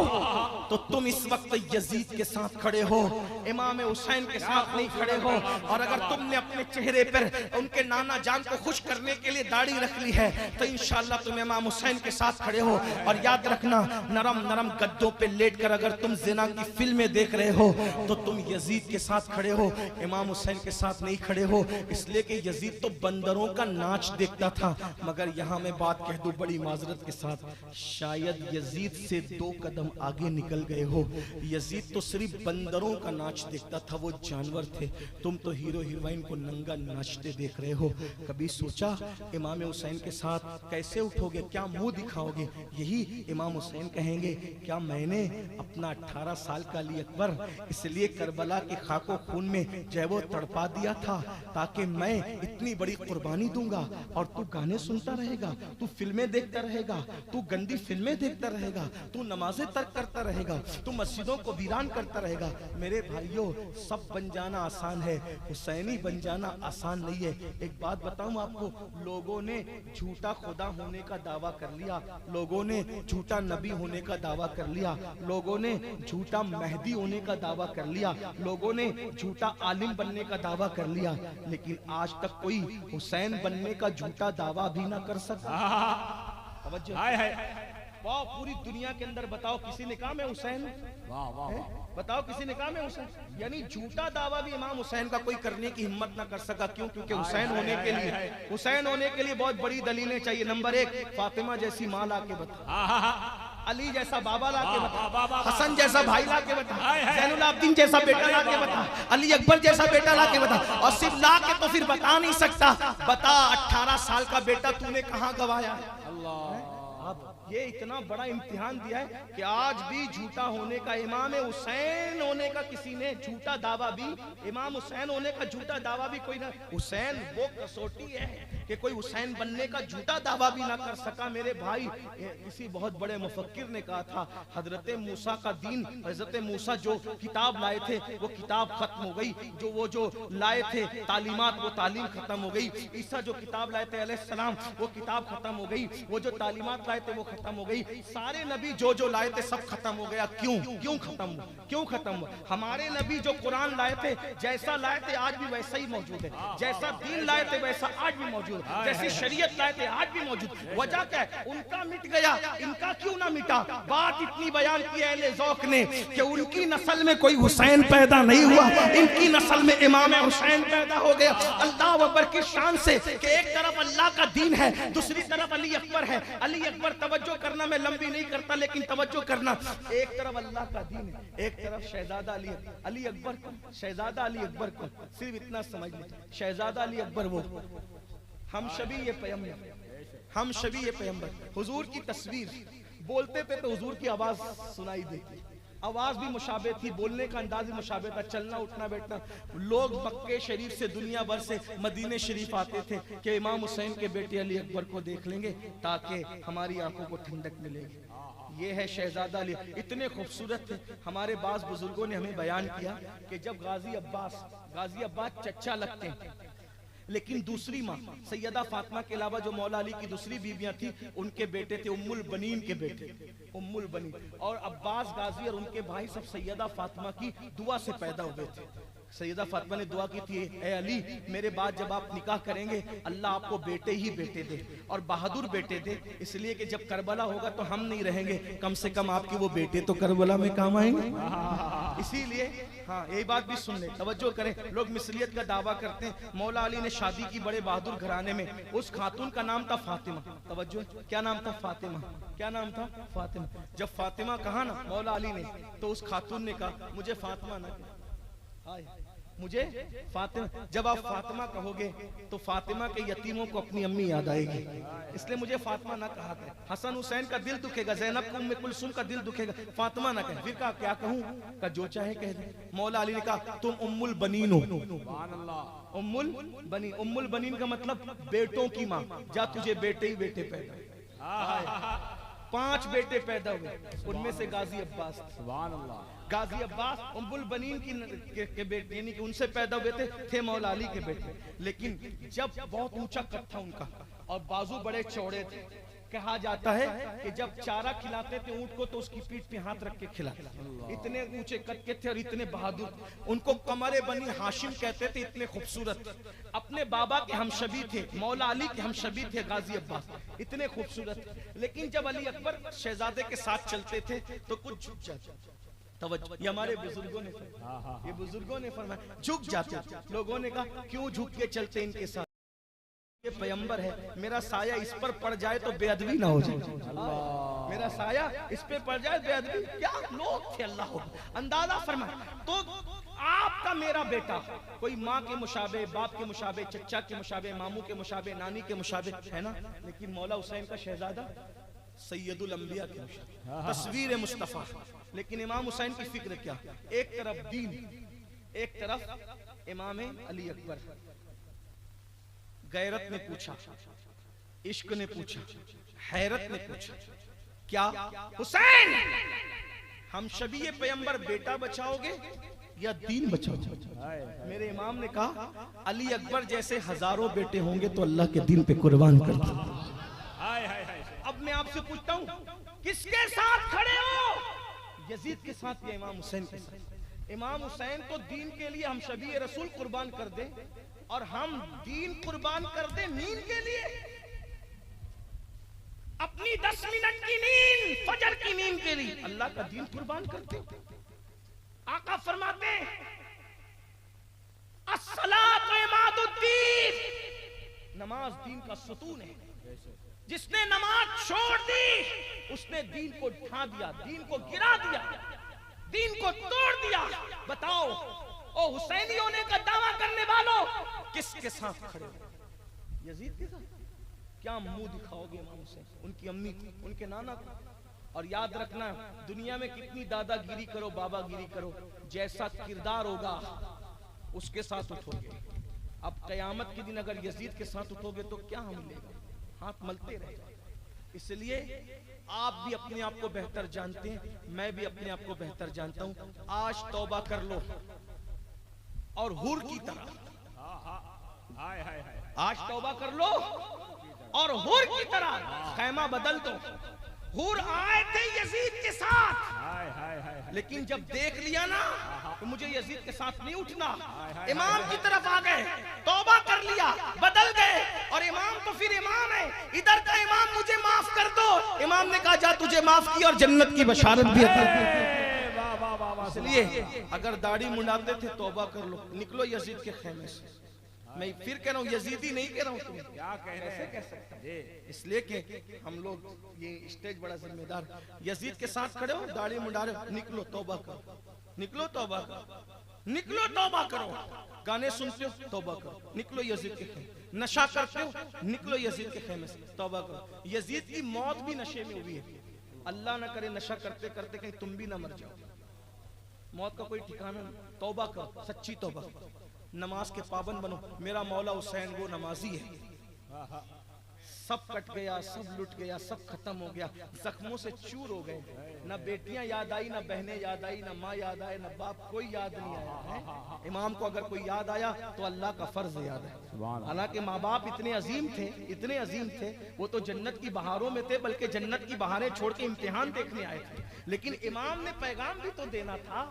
तो तुम इस वक्त यजीद के साथ खड़े हो, इमाम हुसैन के साथ नहीं खड़े हो। और अगर तुमने अपने चेहरे पर उनके नाना जान को खुश करने के लिए दाढ़ी रख ली है तो इंशाअल्लाह तुम इमाम हुसैन के साथ खड़े हो। और याद रखना नरम नरम गद्दों पे लेटकर अगर तुम जिना की फिल्में देख रहे हो तो तुम यजीद के साथ खड़े हो, इमाम हुसैन के साथ नहीं खड़े हो। इसलिए कि यजीद तो बंदरों का नाच देखता था, मगर यहाँ में बात कह दूं बड़ी माजरत के साथ, शायद यजीद से 2 कदम आगे निकल गए हो। यजीद तो सिर्फ बंदरों का नाच देखता था, वो जानवर थे। तुम तो हीरो हीरोइन को नंगा नाचते देख रहे हो। कभी सोचा इमाम हुसैन के साथ कैसे उठोगे, क्या मुंह दिखाओगे? यही इमाम हुसैन कहेंगे, क्या मैंने अपना 18 साल का अली अकबर इसलिए करबला के खाको खून में जो है वो तड़पा दिया था ताकि मैं इतनी बड़ी कुर्बानी दूंगा, और तू गाने सुनता रहेगा, तू फिल्में देखता रहेगा, तू गंदी फिल्में देखता रहेगा, तू नमाजें तर्क करता रहेगा, तू मस्जिदों को वीरान करता रहेगा। मेरे भाइयों, सब बन जाना आसान है, हुसैनी बन जाना आसान नहीं है। एक बात बताऊं आपको, लोगों ने झूठा खुदा होने का दावा कर लिया, लोगों ने झूठा नबी होने का दावा कर लिया, लोगों ने झूठा मेहदी होने का दावा कर लिया, लोगों ने झूठा आलिम बनने का दावा कर लिया, लेकिन आज तक कोई हुसैन बनने का झूठा दावा भी ना कर सका। तवज्जो। हाय हाय, वाह, पूरी दुनिया के अंदर बताओ किसी ने कहा मैं हुसैन हूं? वाह वाह है? वाह, बताओ किसी ने कहा मैं हुसैन? यानी झूठा दावा भी इमाम हुसैन का कोई करने की हिम्मत ना कर सका। क्यों? क्योंकि हुसैन होने के लिए, हुसैन होने के लिए बहुत बड़ी दलीलें चाहिए। नंबर 1, फातिमा जैसी माँ ला के बता, अली जैसा बाबा ला के बता, हसन जैसा भाई ला के बता, ज़ैनुल आबिदीन जैसा बेटा ला के बता, अली अकबर जैसा बेटा ला के बता। और सिर्फ ला के तो फिर बता नहीं सकता, बता 18 साल का बेटा तूने कहाँ गवाया? अब ये इतना बड़ा इम्तिहान दिया है कि आज भी झूठा होने का, इमाम हुसैन होने का किसी ने झूठा दावा भी, इमाम हुसैन होने का झूठा दावा भी कोई ना, हुसैन वो कसौटी है कि कोई हुसैन बनने का झूठा दावा भी ना कर सका। मेरे भाई, किसी बहुत बड़े मुफक्किर ने कहा था, हजरत मूसा का दीन, हजरत मूसा जो किताब लाए थे वो किताब खत्म हो गई, जो लाए थे तालीमात वो तालीम खत्म हो गई। ईसा जो किताब लाए थे अलैहिस्सलाम वो किताब खत्म हो गई, वो जो तालीमात लाए थे वो खत्म हो गई। सारे नबी जो लाए थे सब खत्म हो गया। क्यों खत्म हुआ? क्यों खत्म हुआ? हमारे नबी जो कुरान लाए थे, जैसा लाए थे आज भी वैसा ही मौजूद है, जैसा दीन लाए थे वैसा आज भी मौजूद है, जैसी शरीयत लाए थे आज भी मौजूद। वजह क्या है? उनका मिट गया, इनका क्यों ना मिटा? बात इतनी बयान की अहले ज़ौक़ ने कि उनकी नस्ल में कोई हुसैन पैदा नहीं हुआ, इनकी नस्ल में इमाम हुसैन पैदा हो गया। अल्लाह अकबर की शान से कि एक तरफ अल्लाह का दीन है, दूसरी तरफ अली अकबर है। अली अकबर, तवज्जो करना, मैं लंबी नहीं करता लेकिन तवज्जो करना, एक तरफ अल्लाह का दीन है, एक तरफ शहजादा अली अकबर को, शहजादा अली अकबर को सिर्फ इतना समझ लीजिए, शहजादा अली अकबर वो हम शबी ये पैगंबर, हम शबी ये पैगंबर, हुजूर की तस्वीर, बोलते थे तो हुजूर की आवाज सुनाई देती, आवाज भी मुशाबे थी, बोलने का अंदाज भी मुशाबे था, चलना उठना बैठना। लोग मक्के शरीफ से, दुनिया भर से मदीने शरीफ आते थे कि इमाम हुसैन के बेटे अली अकबर को देख लेंगे ताकि हमारी आंखों को ठंडक मिलेगी। ये है शहजादा अली, इतने खूबसूरत थे। हमारे बाज बुजुर्गों ने हमें बयान किया कि जब गाजी अब्बास चच्चा लगते हैं, लेकिन दूसरी माँ सैयदा फातिमा के अलावा जो मौला अली की दूसरी बीबियां थी उनके बेटे थे उम्मुल बनीन के बेटे, उम्मुल बनीन। और अब्बास गाजी और उनके भाई सब सैयदा फातिमा की दुआ से पैदा हुए थे। सैयदा फातिमा ने दुआ की थी, ए अली मेरे बाद जब आप निकाह करेंगे अल्लाह आपको बेटे ही बेटे दे और बहादुर बेटे दे, इसलिए कि जब करबला होगा तो हम नहीं रहेंगे, कम से कम आपके वो बेटे तो करबला में काम आएंगे। इसीलिए हाँ, यही बात भी सुन ले, तवज्जो करें। लोग मिसलियत का दावा करते हैं। मौला अली ने शादी की बड़े बहादुर घराने में, उस खातून का नाम था फातिमा। तवज्जो, क्या नाम था? फातिमा। क्या नाम था? फातिमा। जब फातिमा कहा ना मौला अली ने, तो उस खातून ने कहा मुझे फातिमा ना कह, मुझे फातिमा। जब आप फातिमा कहोगे तो फातिमा के यतीमों को अपनी अम्मी याद आएगी, इसलिए मुझे फातिमा ना कहा था। हसन हुसैन का दिल दुखेगा, ज़ैनब को, उम्मे कुलसूम का दिल दुखेगा, फातिमा ना कहे। फिर कहा क्या कहूँ? का जो चाहे कह दे। मौला अली ने कहा तुम उम्मुल बनीन हो। उम्मुल बनीन, उम्मुल बनीन का मतलब बेटों की माँ। जा तुझे बेटे ही बेटे पैदा, 5 बेटे पैदा हुए, उनमें से गाजी अब्बास, गाजी अब्बास उम्मुल बनीन के बेटे, यानी कि उनसे पैदा हुए थे मौला अली के बेटे। लेकिन जब बहुत ऊंचा कद था उनका और बाजू बड़े चौड़े थे, कहा जाता है कि जब चारा खिलाते थे ऊंट को तो उसकी पीठ पे हाथ रख के खिलाते, इतने ऊंचे कद के थे और इतने बहादुर। उनको कमरे बनी हाशिम कहते थे, इतने खूबसूरत। अपने बाबा के हमशबी थे, मौला अली के हमशबी थे गाजी अब्बास, इतने खूबसूरत। लेकिन जब अली अकबर शहजादे के साथ चलते थे तो कुछ झुक जाते। तवज्जो, ये हमारे बुजुर्गों ने, ये बुजुर्गों ने फरमाया झुक जाते। लोगों ने कहा क्यों झुक के चलते इनके साथ? ये पैगंबर है, मेरा साया इस पर पड़ जाए तो बेअदबी ना हो जाए। मेरा साया इस पे पड़ जाए बेअदबी, क्या लोग थे अल्लाह। अंदाजा फरमाए तो आपका मेरा बेटा कोई माँ के मुशाबे, बाप के मुशाबे, चचा के मुशाबे, मामू के मुशाबे, नानी के मुशाबे है ना, लेकिन मौला हुसैन का शहजादा सैयदुल अंबिया के मुशाबे, तस्वीर मुस्तफा। लेकिन इमाम हुसैन की फिक्र क्या, एक तरफ दीन, एक तरफ इमाम अली अकबर। गैरत ने पूछा, इश्क ने पूछा, हैरत ने पूछा, क्या हुसैन हम शबीए पैगंबर बेटा बचाओगे या दीन बचाओगे? मेरे इमाम ने कहा अली अकबर जैसे हजारों बेटे होंगे तो अल्लाह के दीन पे कुर्बान कर दो। अब मैं आपसे पूछता हूँ किसके साथ खड़े हो, यजीद के साथ या इमाम हुसैन के साथ? इमाम हुसैन तो दीन के लिए हम शबीए रसूल कुर्बान कर दे और हम दीन कुर्बान कर दे नींद के लिए, अपनी 10 मिनट की नींद, फजर की नींद के लिए अल्लाह का दीन कुर्बान करते। आका फरमाते हैं अस्सलातु इमादुद्दीन, नमाज दीन का सुतून है। जिसने नमाज छोड़ दी उसने दीन को ढा दिया, दीन को गिरा दिया, दीन को तोड़ दिया। बताओ ओ हुसैनी होने का दावा करने वालों किसके साथ खड़े हो? यजीद के साथ? क्या मुंह दिखाओगे इमाम हुसैन, उनकी अम्मी को, उनके नाना को? और याद रखना दुनिया में कितनी दादागिरी करो, बाबागिरी करो, जैसा किरदार होगा उसके साथ उठोगे। अब कयामत के दिन अगर यजीद के साथ उठोगे तो क्या हम मिलेगा? हाथ मलते रहे। इसलिए आप भी अपने आप को बेहतर जानते हैं, मैं भी अपने आप को बेहतर जानता हूं। आज तौबा कर लो और हुर की तरह, आज तौबा कर लो और हुर की तरह खैमा बदल दो। हुर आए थे यजीद के साथ, लेकिन जब देख लिया ना तो मुझे यजीद के साथ नहीं उठना, इमाम की तरफ आ गए, तौबा कर लिया, बदल गए। और इमाम तो फिर इमाम है, इधर का इमाम मुझे माफ कर दो। इमाम ने कहा जा तुझे माफ की और जन्नत की बशारत भी अता की। इसलिए अगर दाढ़ी मुंडाते थे तौबा कर लो, निकलो यजीद के खेमे से। मैं फिर कह रहा हूँ यजीदी नहीं कह रहा हूँ, तुम्हें क्या कह सकता है, इसलिए कि हम लोग ये स्टेज बड़ा जिम्मेदार। यजीद के साथ खड़े हो, दाढ़ी मुंडा रहे हो, निकलो तौबा करो, निकलो तौबा करो, निकलो तौबा करो। गाने सुनते हो तौबा करो, निकलो यजीद के खेमे। नशा करते हो निकलो यजीद के खेमे से, तौबा करो। यजीद की मौत भी नशे में हुई है, अल्लाह ना करे नशा करते करते कहीं तुम भी ना मर जाओ, मौत का कोई ठिकाना नहीं। तौबा करो, सच्ची तौबा करो, नमाज के पाबंद बनो। मेरा मौला हुसैन वो नमाजी है, सब कट गया, सब लुट गया, सब खत्म हो गया, जख्मों से चूर हो गए। ना बेटियां याद आई, ना बहनें याद आई, ना माँ याद आए, ना बाप, कोई याद नहीं आया है। इमाम को अगर कोई याद आया तो अल्लाह का फर्ज याद है। हालांकि माँ बाप इतने अजीम थे, इतने अजीम थे, वो तो जन्नत की बहारों में थे, बल्कि जन्नत की बहारें छोड़ के इम्तिहान देखने आए थे। लेकिन इमाम ने पैगाम भी तो देना था,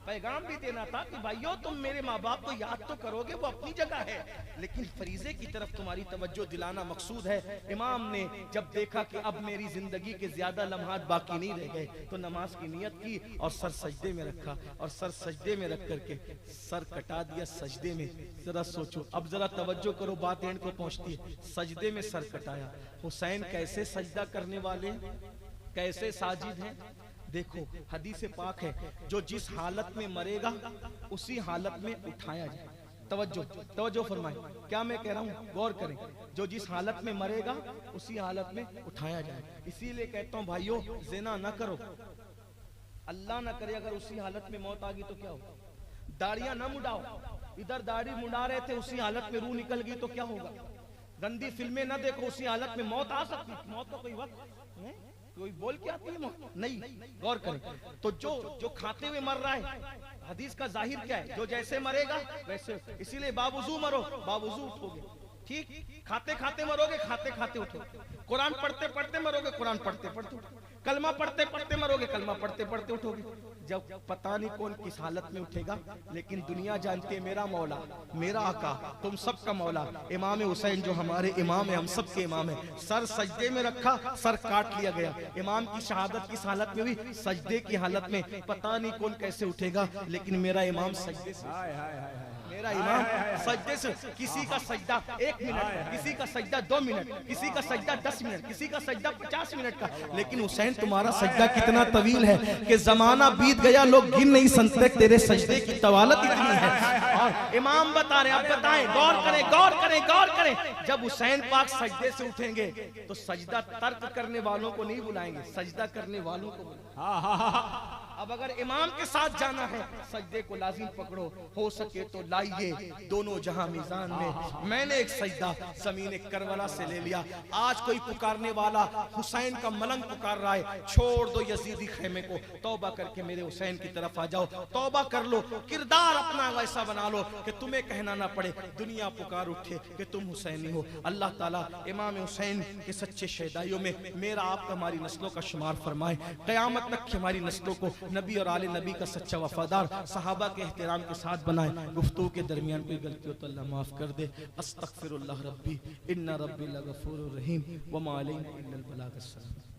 पैगाम भी देना था कि भाइयों तुम मेरे माँ बाप को याद तो करोगे, वो अपनी जगह है, लेकिन फरीजे की तरफ तुम्हारी तवज्जो दिलाना मकसूद है। इमाम ने जब देखा कि अब मेरी जिंदगी के ज्यादा लम्हात बाकी नहीं रह गए तो नमाज की नियत की और सर सजदे में रखा, और सर सजदे में रख करके सर कटा दिया सजदे में। जरा सोचो, अब जरा तवज्जो करो, बात एंड को पहुंचती है। सजदे में सर कटाया। हुसैन कैसे सजदा करने वाले, कैसे साजिद हैं, देखो हदीस पाक है, जो जिस हालत में मरेगा उसी हालत में उठाया जाए। तवज्जो फरमाए, क्या मैं कह रहा हूँ, गौर करें। जो जिस हालत में मरेगा उसी हालत में उठाया जाए। इसीलिए कहता हूँ भाइयों, ज़िना ना करो, अल्लाह ना करे अगर उसी हालत में मौत आ गई तो क्या होगा। दाढ़ियां ना मुड़ाओ, इधर दाढ़ी मुड़ा रहे थे उसी हालत में रूह निकल गई तो क्या होगा। गंदी फिल्में ना देखो, उसी हालत में मौत आ सकती, मौत का कोई वक्त नहीं, कोई बोल के आती है मौत नहीं। गौर करें, तो जो खाते हुए मर रहा है, हदीस का जाहिर क्या है, जो जैसे मरेगा वैसे। इसीलिए बावुजू मरो, बावुजू उठोगे, ठीक। खाते खाते मरोगे, खाते खाते उठोगे। कुरान पढ़ते पढ़ते मरोगे, कुरान पढ़ते पढ़ते उठोगे। कलमा पढ़ते पढ़ते मरोगे, कलमा पढ़ते पढ़ते उठोगे। जब पता नहीं कौन किस हालत में उठेगा, लेकिन दुनिया जानती है मेरा मौला, मेरा आका, तुम सबका मौला इमाम हुसैन जो हमारे इमाम है, हम सबके इमाम है, सर सजदे में रखा, सर काट लिया गया। इमाम की शहादत किस हालत में हुई? सजदे की हालत में। पता नहीं कौन कैसे उठेगा, लेकिन मेरा इमाम सजदे से, मेरा इमाम सजदे से। किसी का सजदा 1 मिनट, किसी का सजदा 2 मिनट, किसी का सजदा 10 मिनट, किसी का सजदा 50 मिनट का, लेकिन हुसैन तुम्हारा सजदा कितना तवील है कि जमाना बीत गया, लोग गिन नहीं सकते तेरे सजदे की तवालत इतनी है। और इमाम बता रहे, आप बताएं, गौर करें, गौर करें, गौर करें, जब हुसैन पाक सजदे से उठेंगे तो सजदा तर्क करने वालों को नहीं बुलाएंगे, सजदा करने वालों को बुलाएंगे। अब अगर इमाम के साथ जाना है, सजदे को लाजिम पकड़ो, हो सके तो लाइए दोनों जहां मीजान में। मैंने एक सजदा ज़मीन करबला से ले लिया। आज कोई पुकारने वाला हुसैन का मलंग पुकार रहा है, छोड़ दो यजीदी खेमे को, तौबा करके मेरे हुसैन की तरफ आ जाओ, तौबा कर लो, किरदार अपना वैसा बना लो कि तुम्हें कहना ना पड़े, दुनिया पुकार उठे कि तुम हुसैनी हो। अल्लाह ताला इमाम हुसैन के सच्चे शहदाइयों में मेरा आपका, हमारी नस्लों का शुमार फरमाए, क़यामत तक की हमारी नस्लों को नबी और आले नबी का सच्चा वफादार, सहाबा के एहतराम के साथ बनाए। गुफ्तगू के दरमियान कोई गलती हो तो अल्लाह माफ कर दे। अस्तगफिरुल्लाह रब्बी इन्ना रब्बी लगफूरुर रहीम व मा अलैना इल्लल बलागुस सलाम।